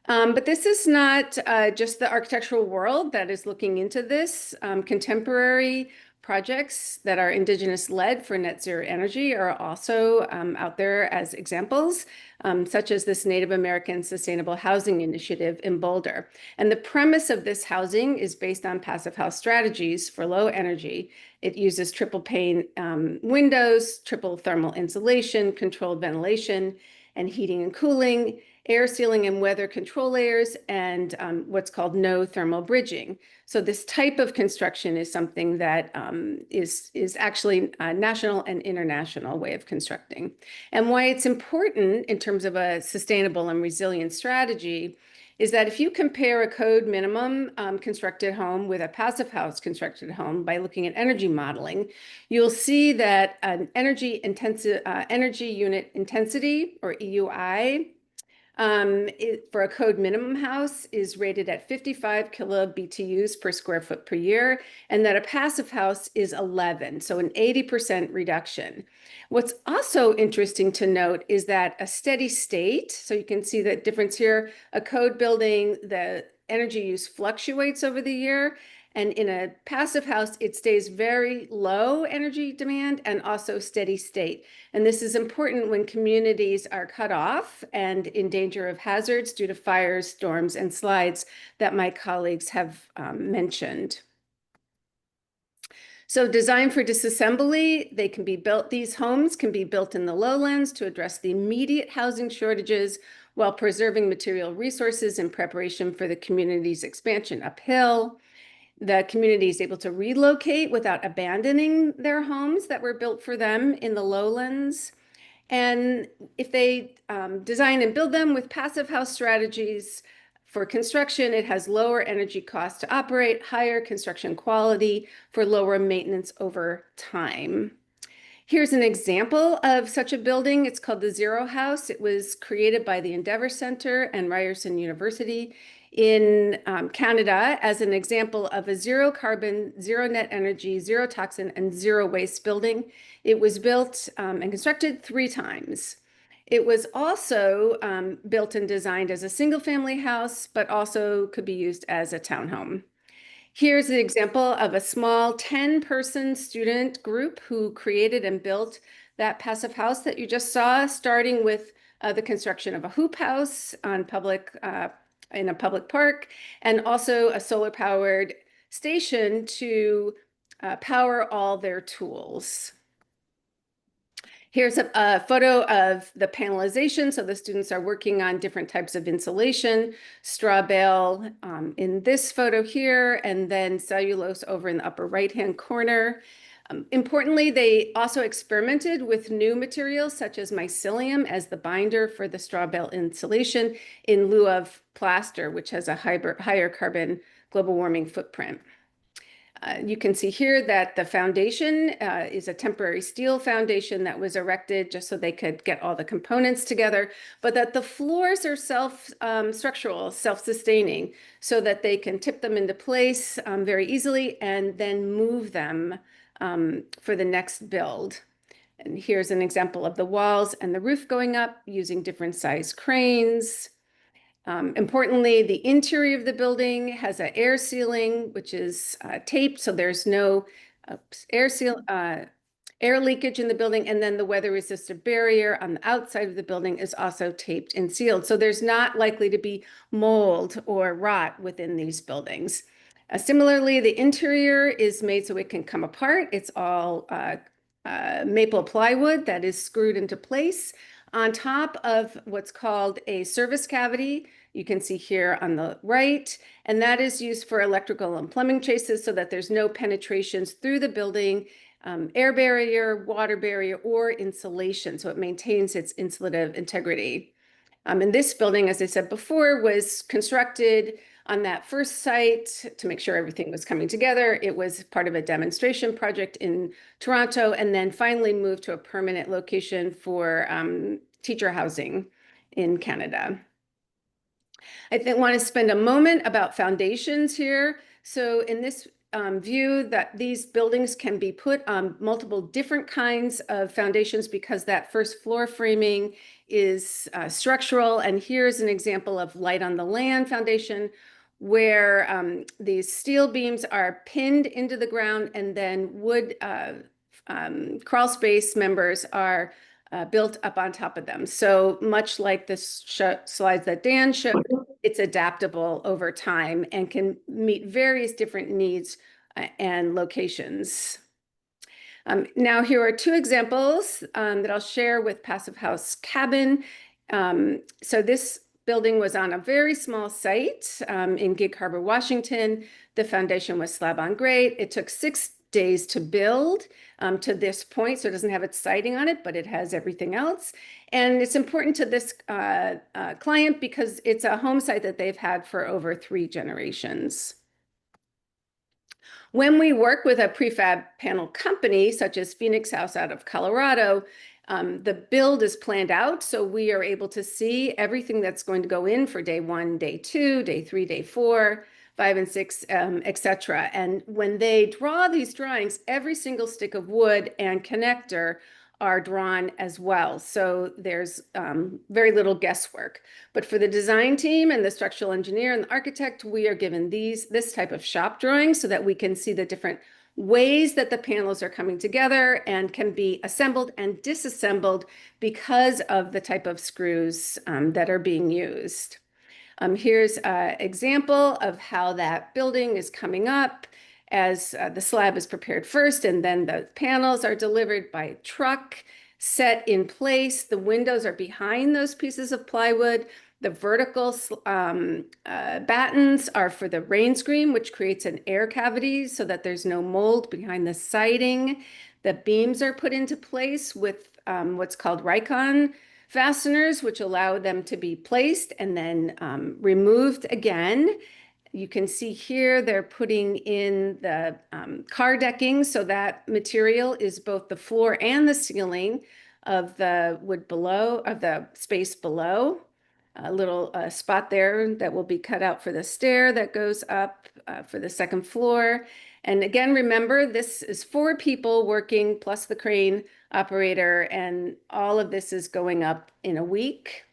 But this is not just the architectural world that is looking into this. Contemporary projects that are indigenous-led for net zero energy are also out there as examples, such as this Native American Sustainable Housing Initiative in Boulder. And the premise of this housing is based on passive house strategies for low energy. It uses triple pane windows, triple thermal insulation, controlled ventilation, and heating and cooling, air sealing and weather control layers, and what's called no thermal bridging. So this type of construction is something that is actually a national and international way of constructing. And why it's important in terms of a sustainable and resilient strategy is that if you compare a code minimum constructed home with a passive house constructed home by looking at energy modeling, you'll see that an energy unit intensity, or EUI, for a code minimum house is rated at 55 kilobtus per square foot per year, and that a passive house is 11, so an 80% reduction. What's also interesting to note is that a steady state, so you can see the difference here, a code building, the energy use fluctuates over the year, and in a passive house, it stays very low energy demand and also steady state. And this is important when communities are cut off and in danger of hazards due to fires, storms, and slides that my colleagues have mentioned. So designed for disassembly, they can be built, these homes can be built in the lowlands to address the immediate housing shortages while preserving material resources in preparation for the community's expansion uphill. The community is able to relocate without abandoning their homes that were built for them in the lowlands. And if they design and build them with passive house strategies for construction, it has lower energy costs to operate, higher construction quality for lower maintenance over time. Here's an example of such a building. It's called the Zero House. It was created by the Endeavour Center and Ryerson University in Canada as an example of a zero carbon, zero net energy, zero toxin, and zero waste building. It was built and constructed 3 times. It was also built and designed as a single family house, but also could be used as a townhome. Here's an example of a small 10-person student group who created and built that passive house that you just saw, starting with the construction of a hoop house on in a public park, and also a solar-powered station to power all their tools. Here's a photo of the panelization. So the students are working on different types of insulation, straw bale in this photo here, and then cellulose over in the upper right-hand corner. Importantly, they also experimented with new materials such as mycelium as the binder for the straw bale insulation in lieu of plaster, which has a higher carbon global warming footprint. You can see here that the foundation is a temporary steel foundation that was erected just so they could get all the components together, but that the floors are structural, self-sustaining, so that they can tip them into place very easily and then move them for the next build. And here's an example of the walls and the roof going up using different size cranes. Importantly, the interior of the building has an air sealing, which is taped, so there's no air leakage in the building, and then the weather-resistant barrier on the outside of the building is also taped and sealed. So there's not likely to be mold or rot within these buildings. Similarly, the interior is made so it can come apart. It's all maple plywood that is screwed into place on top of what's called a service cavity. You can see here on the right, and that is used for electrical and plumbing traces so that there's no penetrations through the building, air barrier, water barrier, or insulation, so it maintains its insulative integrity. And this building, as I said before, was constructed on that first site to make sure everything was coming together. It was part of a demonstration project in Toronto, and then finally moved to a permanent location for teacher housing in Canada. I want to spend a moment about foundations here. So in this view, that these buildings can be put on multiple different kinds of foundations because that first floor framing is structural. And here's an example of light on the land foundation, where these steel beams are pinned into the ground, and then wood crawl space members are built up on top of them. So much like the slides that Dan showed, it's adaptable over time and can meet various different needs and locations. Now, here are two examples that I'll share with Passive House Cabin. So this building was on a very small site in Gig Harbor, Washington. The foundation was slab on grade. It took 6 days to build to this point, so it doesn't have its siding on it, but it has everything else. And it's important to this client because it's a home site that they've had for over 3 generations. When we work with a prefab panel company, such as Phoenix House out of Colorado, the build is planned out, so we are able to see everything that's going to go in for day 1, day 2, day 3, day 4, 5 and 6, etc. And when they draw these drawings, every single stick of wood and connector are drawn as well. So there's very little guesswork. But for the design team and the structural engineer and the architect, we are given this type of shop drawing so that we can see the different ways that the panels are coming together and can be assembled and disassembled because of the type of screws that are being used. Here's an example of how that building is coming up as the slab is prepared first, and then the panels are delivered by truck, set in place. The windows are behind those pieces of plywood. The vertical battens are for the rain screen, which creates an air cavity so that there's no mold behind the siding. The beams are put into place with what's called Ricon fasteners, which allow them to be placed and then removed again. You can see here they're putting in the car decking, so that material is both the floor and the ceiling of the wood below, of the space below. A little spot there that will be cut out for the stair that goes up for the second floor. And again, remember, this is 4 people working plus the crane operator, and all of this is going up in a week.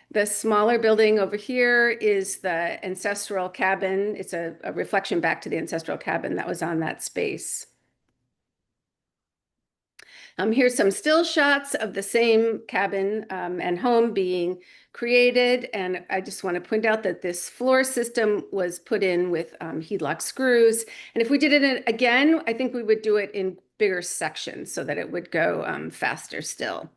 The smaller building over here is the ancestral cabin. It's a reflection back to the ancestral cabin that was on that space. Here's some still shots of the same cabin and home being created. And I just want to point out that this floor system was put in with heat lock screws. And if we did it again, I think we would do it in bigger sections so that it would go faster still.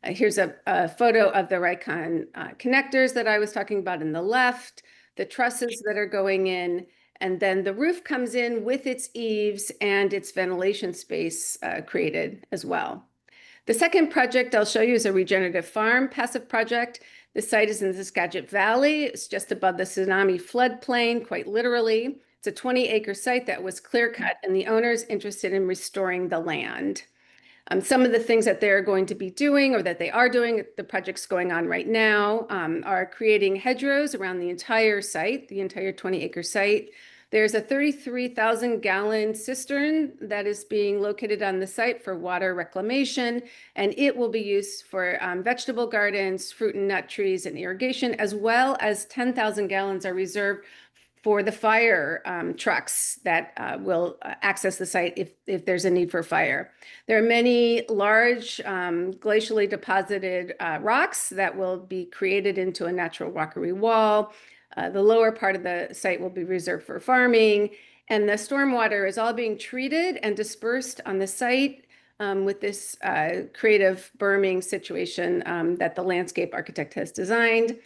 Here's a photo of the Ricon connectors that I was talking about in the left, the trusses that are going in, And then the roof comes in with its eaves and its ventilation space created as well. The second project I'll show you is a regenerative farm passive project. The site is in the Skagit Valley. It's just above the tsunami floodplain, quite literally. It's a 20-acre site that was clear cut, and the owner is interested in restoring the land. Some of the things that they're going to be doing, or that they are doing, the project's going on right now, are creating hedgerows around the entire site, the entire 20-acre site. There's a 33,000-gallon cistern that is being located on the site for water reclamation, and it will be used for vegetable gardens, fruit and nut trees, and irrigation, as well as 10,000 gallons are reserved for the fire trucks that will access the site if there's a need for fire. There are many large glacially deposited rocks that will be created into a natural rockery wall. The lower part of the site will be reserved for farming, and the stormwater is all being treated and dispersed on the site with this creative berming situation that the landscape architect has designed.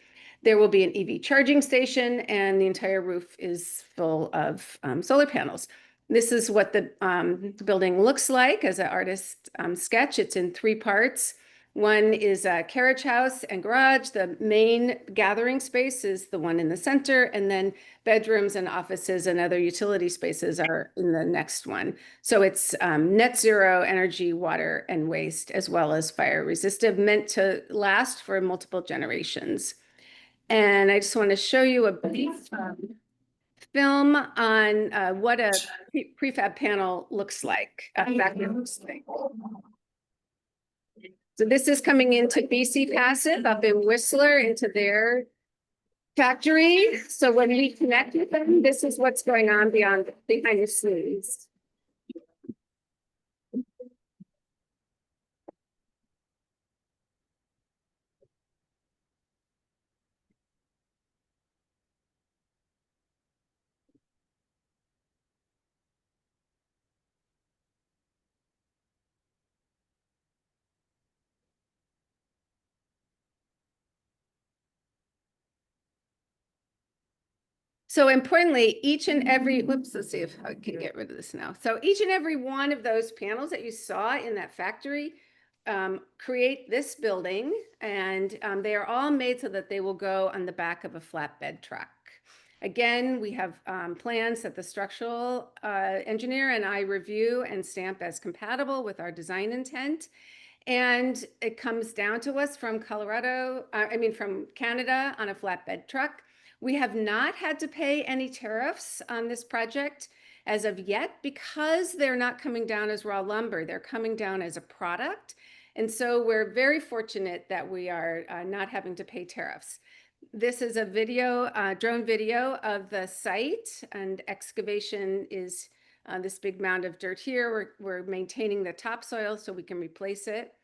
There will be an EV charging station, and the entire roof is full of solar panels. This is what the building looks like as an artist sketch. It's in 3 parts. One is a carriage house and garage. The main gathering space is the one in the center, and then bedrooms and offices and other utility spaces are in the next one. So it's net zero energy, water, and waste, as well as fire resistive, meant to last for multiple generations. And I just want to show you a brief film on what a prefab panel looks like. So this is coming into BC Passive up in Whistler into their factory. So when we connect with them, this is what's going on behind the scenes. So importantly, each and every, whoops, let's see if I can get rid of this now. So each and every one of those panels that you saw in that factory create this building, and they are all made so that they will go on the back of a flatbed truck. Again, we have plans that the structural engineer and I review and stamp as compatible with our design intent. And it comes down to us from from Canada on a flatbed truck. We have not had to pay any tariffs on this project as of yet because they're not coming down as raw lumber. They're coming down as a product. And so we're very fortunate that we are not having to pay tariffs. This is a video, drone video of the site, and excavation is this big mound of dirt here. We're maintaining the topsoil so we can replace it.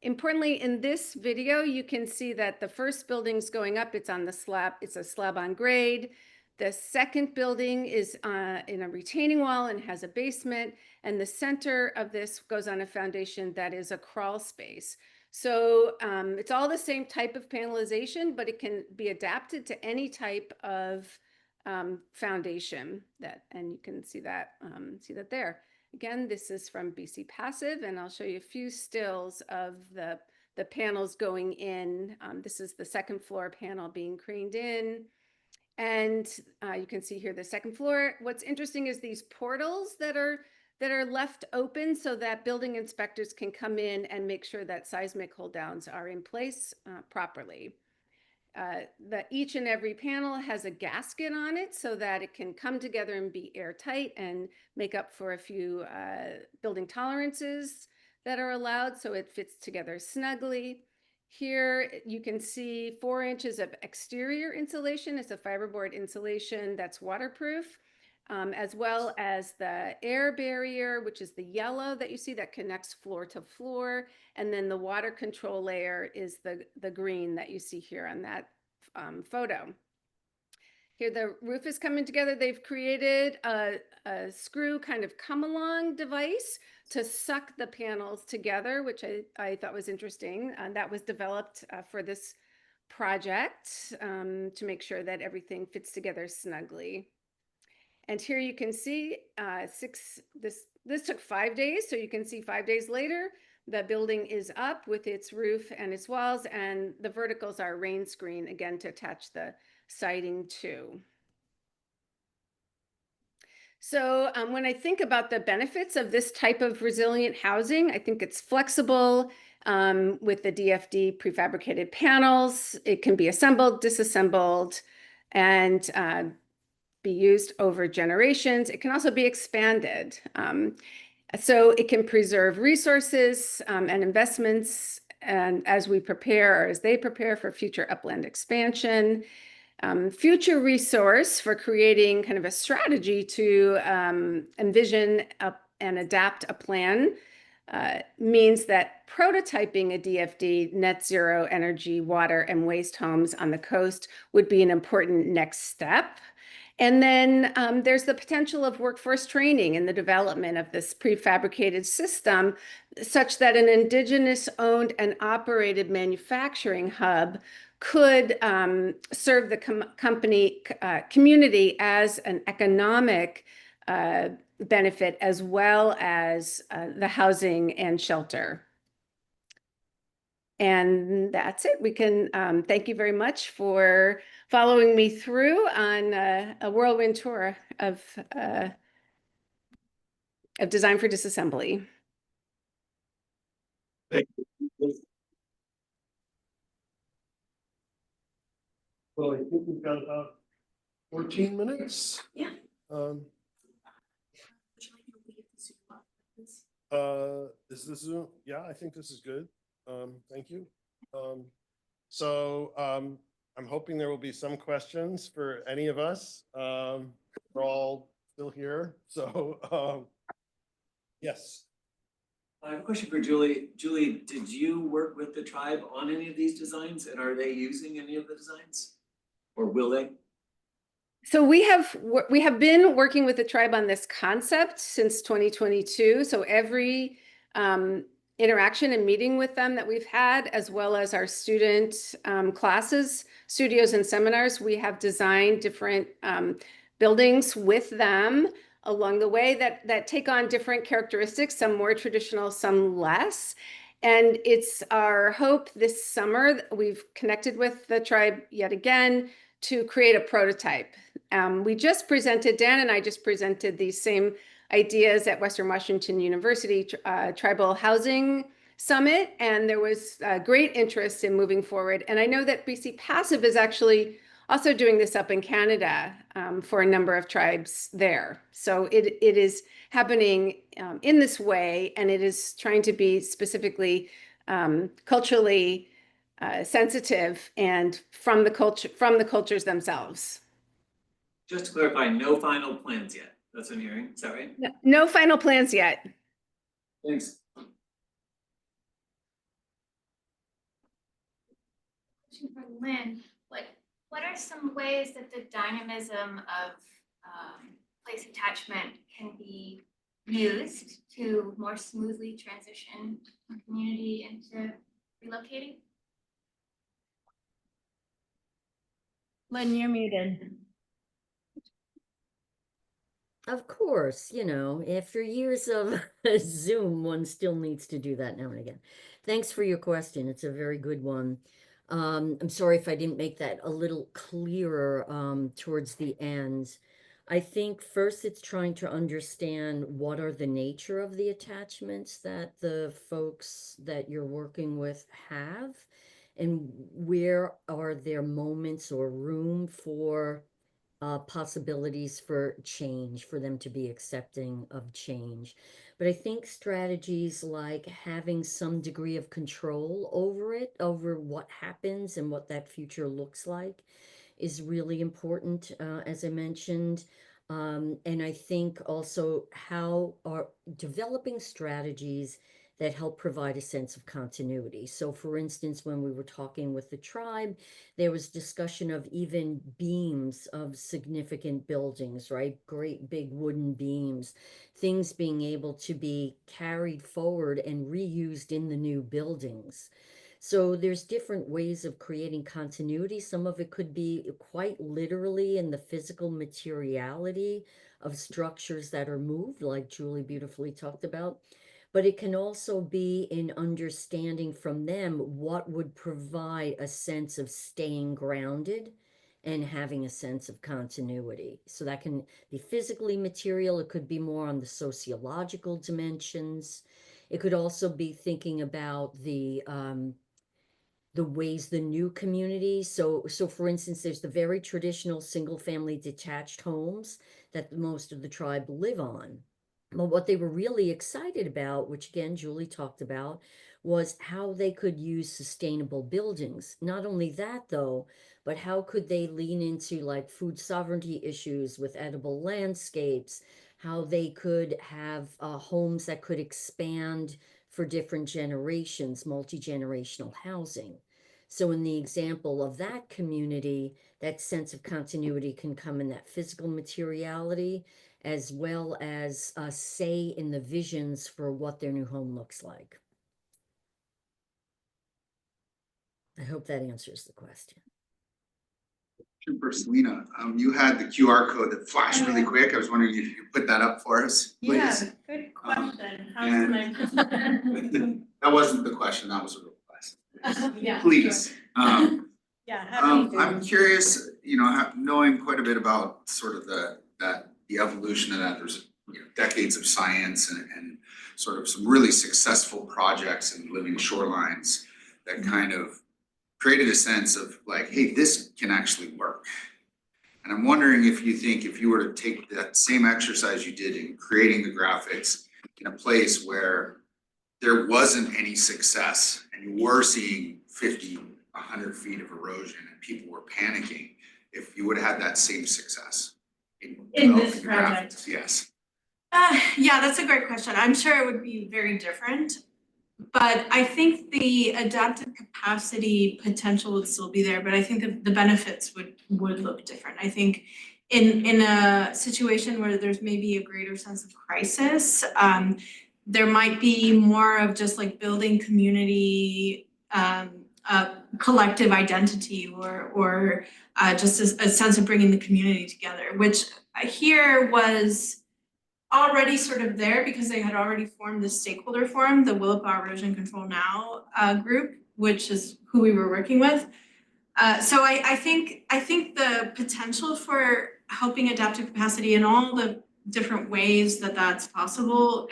Importantly, in this video, you can see that the first building's going up. It's on the slab. It's a slab on grade. The second building is in a retaining wall and has a basement. And the center of this goes on a foundation that is a crawl space. So it's all the same type of panelization, but it can be adapted to any type of foundation and you can see that there. Again, this is from BC Passive, and I'll show you a few stills of the panels going in. This is the second floor panel being craned in. And you can see here the second floor. What's interesting is these portals that are left open so that building inspectors can come in and make sure that seismic hold downs are in place properly. Each and every panel has a gasket on it so that it can come together and be airtight and make up for a few building tolerances that are allowed, so it fits together snugly. Here you can see 4 inches of exterior insulation. It's a fiberboard insulation that's waterproof, as well as the air barrier, which is the yellow that you see that connects floor to floor. And then the water control layer is the green that you see here on that photo. Here the roof is coming together. They've created a screw kind of come along device to suck the panels together, which I thought was interesting. That was developed for this project to make sure that everything fits together snugly. And here you can see this took 5 days. So you can see 5 days later, the building is up with its roof and its walls, and the verticals are rain screen, again, to attach the siding to. So when I think about the benefits of this type of resilient housing, I think it's flexible with the DFD prefabricated panels. It can be assembled, disassembled, and be used over generations. It can also be expanded. So it can preserve resources and investments, and as we prepare, or as they prepare for future upland expansion. Future resource for creating kind of a strategy to envision and adapt a plan means that prototyping a DFD net zero energy, water, and waste homes on the coast would be an important next step. And then there's the potential of workforce training in the development of this prefabricated system, such that an indigenous owned and operated manufacturing hub could serve the community as an economic benefit, as well as the housing and shelter. And that's it. We can thank you very much for following me through on a whirlwind tour of design for disassembly. Thank you. Well, I think we've got about 14 minutes. Yeah. Is this Zoom? Yeah, I think this is good. Thank you. I'm hoping there will be some questions for any of us. We're all still here, so yes. I have a question for Julie. Julie, did you work with the tribe on any of these designs, and are they using any of the designs? Or will they? So we have been working with the tribe on this concept since 2022. So every interaction and meeting with them that we've had, as well as our student classes, studios, and seminars, we have designed different buildings with them along the way that take on different characteristics, some more traditional, some less. And it's our hope this summer, we've connected with the tribe yet again to create a prototype. We just presented, Dan and I just presented these same ideas at Western Washington University Tribal Housing Summit, and there was great interest in moving forward. And I know that BC Passive is actually also doing this up in Canada for a number of tribes there. So it is happening in this way, and it is trying to be specifically culturally sensitive and from the cultures themselves. Just to clarify, no final plans yet. That's what I'm hearing. Is that right? No final plans yet. Thanks. Question for Lynne, what are some ways that the dynamism of place attachment can be used to more smoothly transition a community into relocating? Lynne, you're muted. Of course, after years of Zoom, one still needs to do that now and again. Thanks for your question. It's a very good one. I'm sorry if I didn't make that a little clearer towards the end. I think first it's trying to understand what are the nature of the attachments that the folks that you're working with have, and where are there moments or room for possibilities for change, for them to be accepting of change. But I think strategies like having some degree of control over it, over what happens and what that future looks like, is really important, as I mentioned. And I think also how are developing strategies that help provide a sense of continuity. So for instance, when we were talking with the tribe, there was discussion of even beams of significant buildings, right? Great big wooden beams, things being able to be carried forward and reused in the new buildings. So there's different ways of creating continuity. Some of it could be quite literally in the physical materiality of structures that are moved, like Julie beautifully talked about. But it can also be in understanding from them what would provide a sense of staying grounded and having a sense of continuity. So that can be physically material. It could be more on the sociological dimensions. It could also be thinking about the ways the new community, so for instance, there's the very traditional single family detached homes that most of the tribe live on. But what they were really excited about, which again Julie talked about, was how they could use sustainable buildings. Not only that though, but how could they lean into like food sovereignty issues with edible landscapes, how they could have homes that could expand for different generations, multi-generational housing. So in the example of that community, that sense of continuity can come in that physical materiality, as well as say in the visions for what their new home looks like. I hope that answers the question. For Celina, you had the QR code that flashed really quick. I was wondering if you could put that up for us, please. Yeah, good question. How can I? That wasn't the question, that was a request. Yeah, Please. sure. Yeah, happy to. I'm curious, you know, knowing quite a bit about sort of the evolution of that. There's decades of science and sort of some really successful projects in living shorelines that kind of created a sense of like, hey, this can actually work. And I'm wondering if you think if you were to take that same exercise you did in creating the graphics in a place where there wasn't any success and you were seeing 50, 100 feet of erosion and people were panicking, if you would have had that same success In this developing the project? graphics. Yes. Yeah, that's a great question. I'm sure it would be very different. But I think the adaptive capacity potential would still be there, but I think the benefits would look different. I think in a situation where there's maybe a greater sense of crisis, there might be more of just like building community, collective identity or just a sense of bringing the community together, which here was already sort of there because they had already formed the stakeholder forum, the Willapa Erosion Control Now group, which is who we were working with. So I think the potential for helping adaptive capacity in all the different ways that that's possible,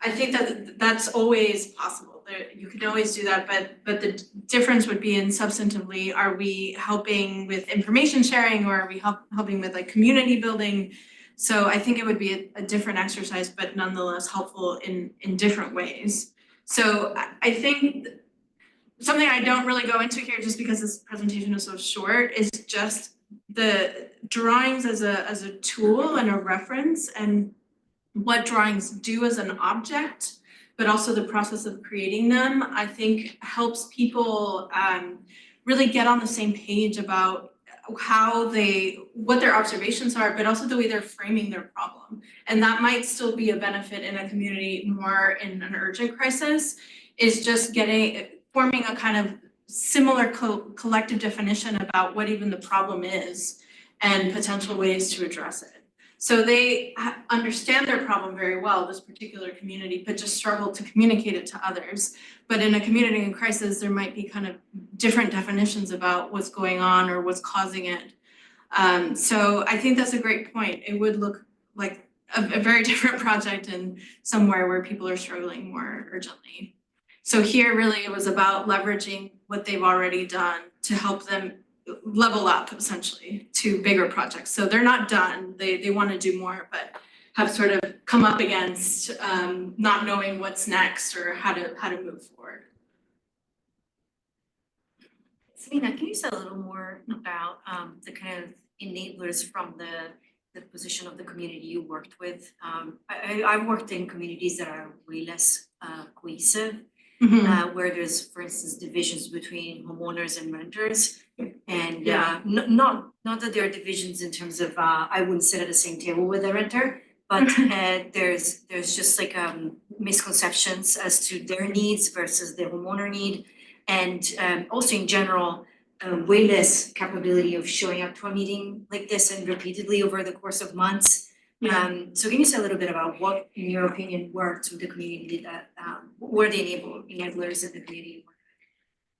I think that that's always possible. You can always do that, but the difference would be in substantively, are we helping with information sharing or are we helping with like community building? So I think it would be a different exercise, but nonetheless helpful in different ways. So I think something I don't really go into here just because this presentation is so short is just the drawings as a tool and a reference and what drawings do as an object, but also the process of creating them, I think helps people really get on the same page about what their observations are, but also the way they're framing their problem. And that might still be a benefit in a community more in an urgent crisis, is just forming a kind of similar collective definition about what even the problem is and potential ways to address it. So they understand their problem very well, this particular community, but just struggle to communicate it to others. But in a community in crisis, there might be kind of different definitions about what's going on or what's causing it. So I think that's a great point. It would look like a very different project in somewhere where people are struggling more urgently. So here really it was about leveraging what they've already done to help them level up essentially to bigger projects. So they're not done, they want to do more, but have sort of come up against not knowing what's next or how to move forward. Celina, can you say a little more about the kind of enablers from the position of the community you worked with? I've worked in communities that are way less cohesive, where there's, for instance, divisions between homeowners and renters. And not that there are divisions in terms of I wouldn't sit at the same table with a renter, but there's just like misconceptions as to their needs versus the homeowner need. And also in general, way less capability of showing up to a meeting like this and repeatedly over the course of months. So can you say a little bit about what, in your opinion, worked with the community that were the enablers in the community?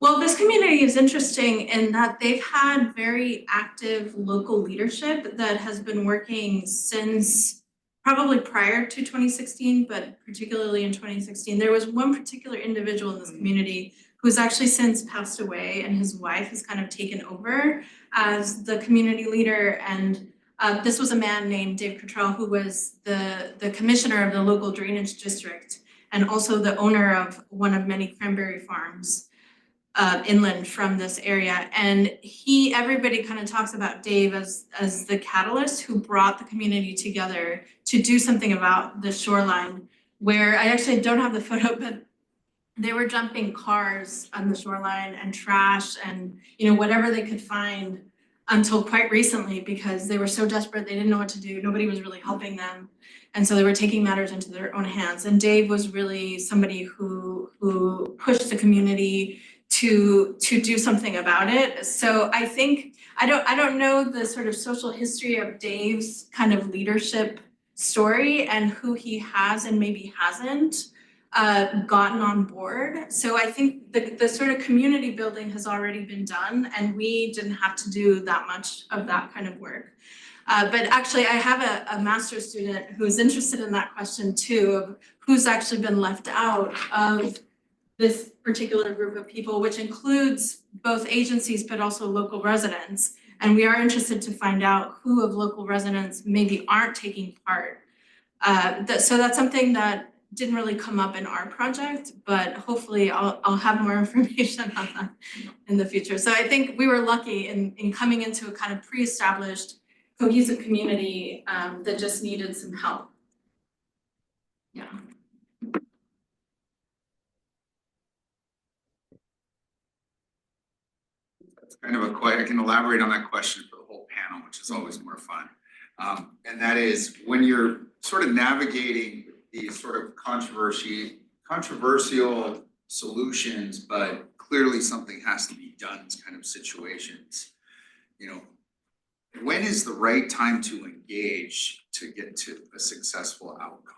Well, this community is interesting in that they've had very active local leadership that has been working since probably prior to 2016, but particularly in 2016. There was one particular individual in this community who's actually since passed away, and his wife has kind of taken over as the community leader. And this was a man named Dave Cottrell, who was the commissioner of the local drainage district and also the owner of one of many cranberry farms inland from this area. And everybody kind of talks about Dave as the catalyst who brought the community together to do something about the shoreline, where I actually don't have the photo, but they were dumping cars on the shoreline and trash and, you know, whatever they could find until quite recently, because they were so desperate, they didn't know what to do. Nobody was really helping them. And so they were taking matters into their own hands. And Dave was really somebody who pushed the community to do something about it. So I think, I don't know the sort of social history of Dave's kind of leadership story and who he has and maybe hasn't gotten on board. So I think the sort of community building has already been done, and we didn't have to do that much of that kind of work. But actually, I have a master's student who's interested in that question too, of who's actually been left out of this particular group of people, which includes both agencies, but also local residents. And we are interested to find out who of local residents maybe aren't taking part. So that's something that didn't really come up in our project, but hopefully I'll have more information on that in the future. So I think we were lucky in coming into a kind of pre-established cohesive community that just needed some help. Yeah. That's kind of I can elaborate on that question for the whole panel, which is always more fun. And that is, when you're sort of navigating these sort of controversial solutions, but clearly something has to be done kind of situations, you know, when is the right time to engage to get to a successful outcome?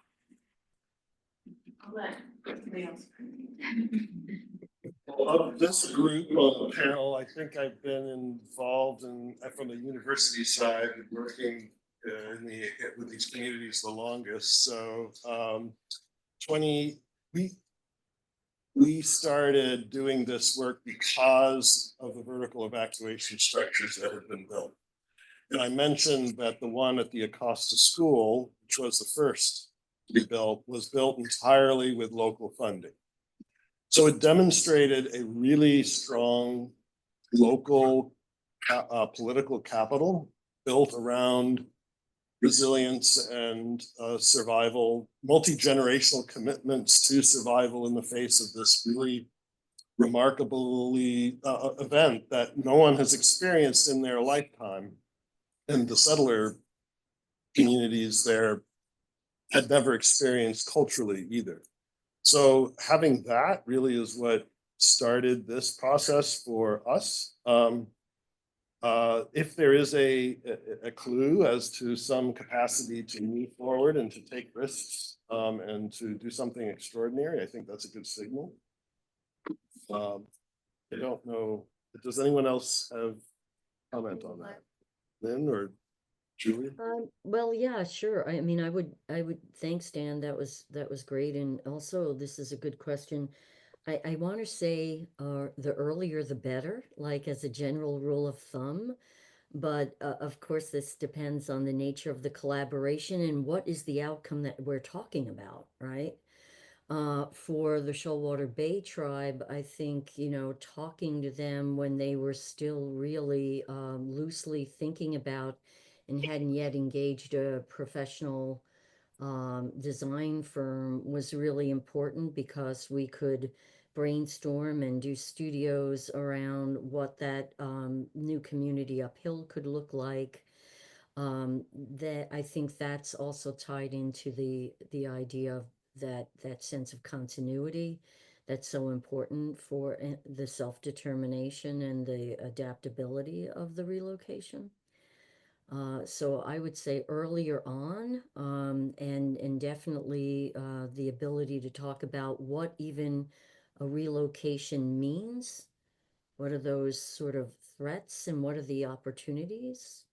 I'll let somebody else. Of this group on the panel, I think I've been involved from the university side, working with these communities the longest. So we started doing this work because of the vertical evacuation structures that had been built. And I mentioned that the one at the Acosta School, which was the first to be built, was built entirely with local funding. So it demonstrated a really strong local political capital built around resilience and survival, multi-generational commitments to survival in the face of this really remarkably event that no one has experienced in their lifetime. And the settler communities there had never experienced culturally either. So having that really is what started this process for us. If there is a clue as to some capacity to move forward and to take risks and to do something extraordinary, I think that's a good signal. I don't know, does anyone else have comment on that? Lynn or Julie? Well, yeah, sure. I mean, I would thanks, Dan. That was great. And also, this is a good question. I want to say the earlier the better, like as a general rule of thumb. But of course, this depends on the nature of the collaboration and what is the outcome that we're talking about, right? For the Shoalwater Bay tribe, I think, you know, talking to them when they were still really loosely thinking about and hadn't yet engaged a professional design firm was really important, because we could brainstorm and do studios around what that new community uphill could look like. That I think that's also tied into the idea of that sense of continuity that's so important for the self-determination and the adaptability of the relocation. So I would say earlier on, and definitely the ability to talk about what even a relocation means. What are those sort of threats and what are the opportunities?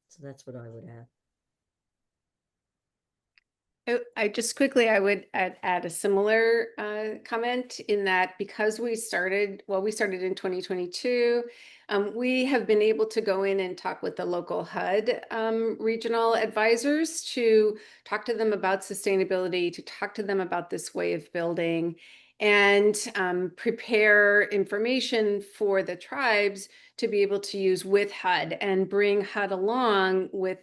So that's what I would add. I just quickly, I would add a similar comment in that because we started in 2022, we have been able to go in and talk with the local HUD regional advisors to talk to them about sustainability, to talk to them about this way of building, and prepare information for the tribes to be able to use with HUD and bring HUD along with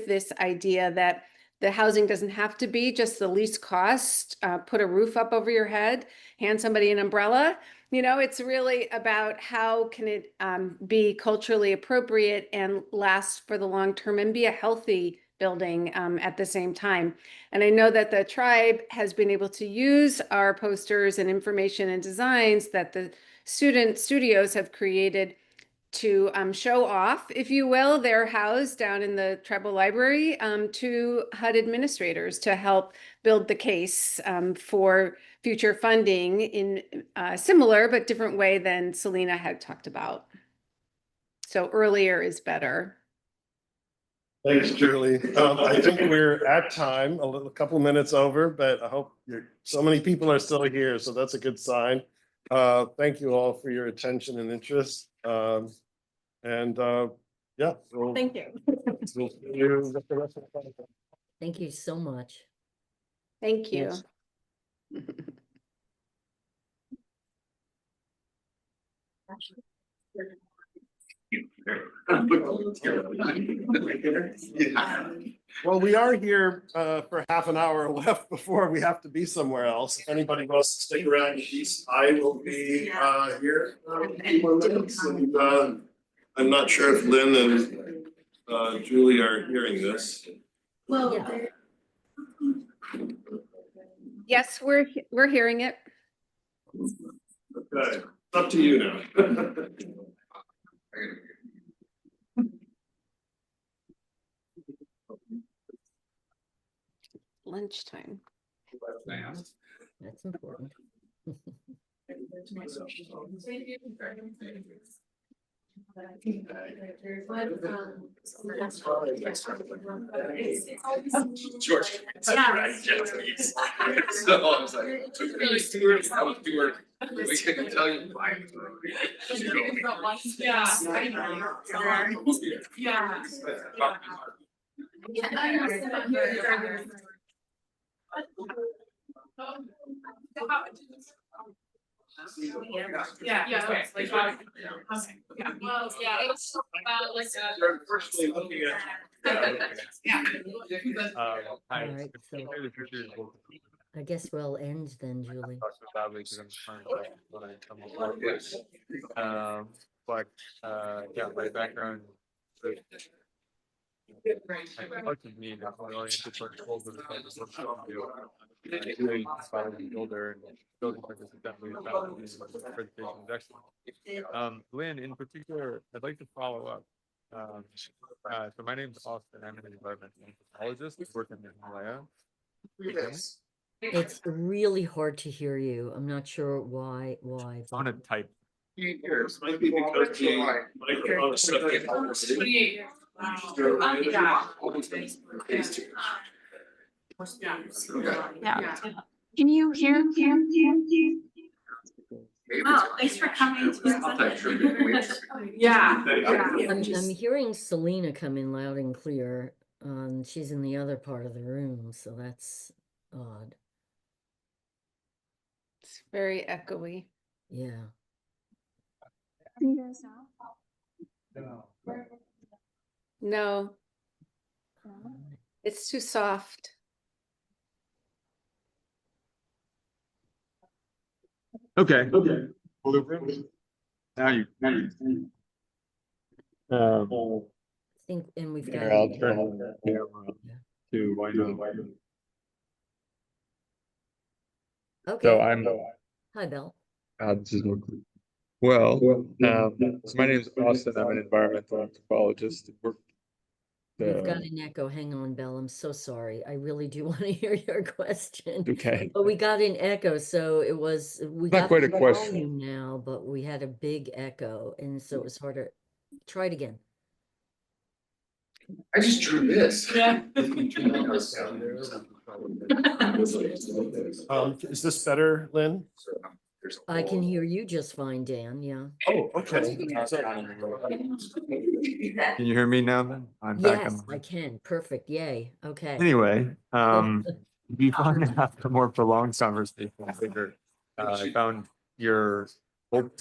this idea that the housing doesn't have to be just the least cost, put a roof up over your head, hand somebody an umbrella. You know, it's really about how can it be culturally appropriate and last for the long term and be a healthy building at the same time. And I know that the tribe has been able to use our posters and information and designs that the student studios have created to show off, if you will, their house down in the tribal library to HUD administrators to help build the case for future funding in a similar but different way than Celina had talked about. So earlier is better. Thanks, Julie. I think we're at time, a couple minutes over, but I hope so many people are still here, so that's a good sign. Thank you all for your attention and interest. Yeah. Thank you. We'll see you with the rest of the conference. Thank you so much. Thank you. Yes. Well, we are here for half an hour left before we have to be somewhere else. If anybody wants to stick around in peace, I will be here. And, I'm not sure if Lynn and Julie are hearing this. Well, Yeah. Yes, we're hearing it. Okay, it's up to you now. Lunchtime. That's important. George. So I was like, that was too work. We couldn't tell you. Unfortunately, looking at. All right, so I guess we'll end then, Julie. But yeah, my background. Me and doing builder and building Lynn, in particular, I'd like to follow up. So my name's Austin. I'm an environmental anthropologist working in Himalaya. It's really hard to hear you. I'm not sure why. I want to type. Years, might be because the microphone is stuck in. 28 years. Yeah. Can you hear? Oh, thanks for coming. Yeah. I'm hearing Celina come in loud and clear. She's in the other part of the room, so that's odd. It's very echoey. Yeah. No, it's too soft. Okay. Now you. I think, and we've got. I'll turn the camera to wind up. Okay. So I'm Hi, Bill. This is well, so my name is Austin. I'm an environmental anthropologist. We've got an echo. Hang on, Bill. I'm so sorry. I really do want to hear your question. Okay. But we got an echo, so we Not got quite the a question. volume now, but we had a big echo, and so it was harder. Try it again. I just drew this. Yeah. Is this better, Lynn? I can hear you just fine, Dan. Yeah. Oh, okay. Can you hear me now then? I'm back Yes, on. I can. Perfect. Yay. Okay. Anyway, it'd be fun to have a more prolonged conversation. I figured, I found the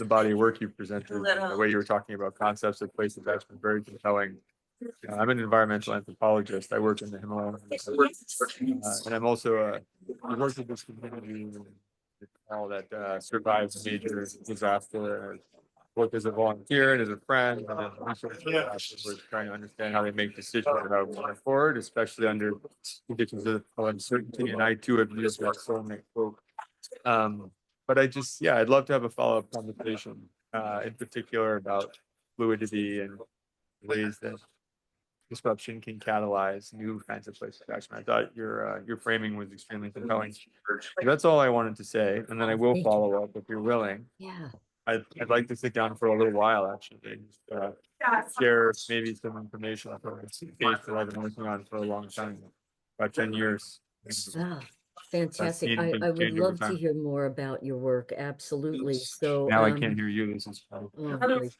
body of work you presented, the way you were talking about concepts of place attachment, very compelling. I'm an environmental anthropologist. I work in the Himalayas. And I'm also I work with this community all that survived a major disaster. Work as a volunteer and as a friend, and then we're trying to understand how they make decisions about going forward, especially under conditions of uncertainty. And I too have used that soulmate quote. But I'd love to have a follow-up conversation, in particular about fluidity and ways that disruption can catalyze new kinds of place attachment. I thought your framing was extremely compelling. That's all I wanted to say, and then I will Thank you. follow up if you're willing. Yeah. I'd like to sit down for a little while, actually, just, share maybe some information from a case that I've been working on for a long time, about 10 years. Ah, fantastic. seen things I would change over love to time. hear more about your work. Absolutely. So, Now I can't hear you. This is oh, great.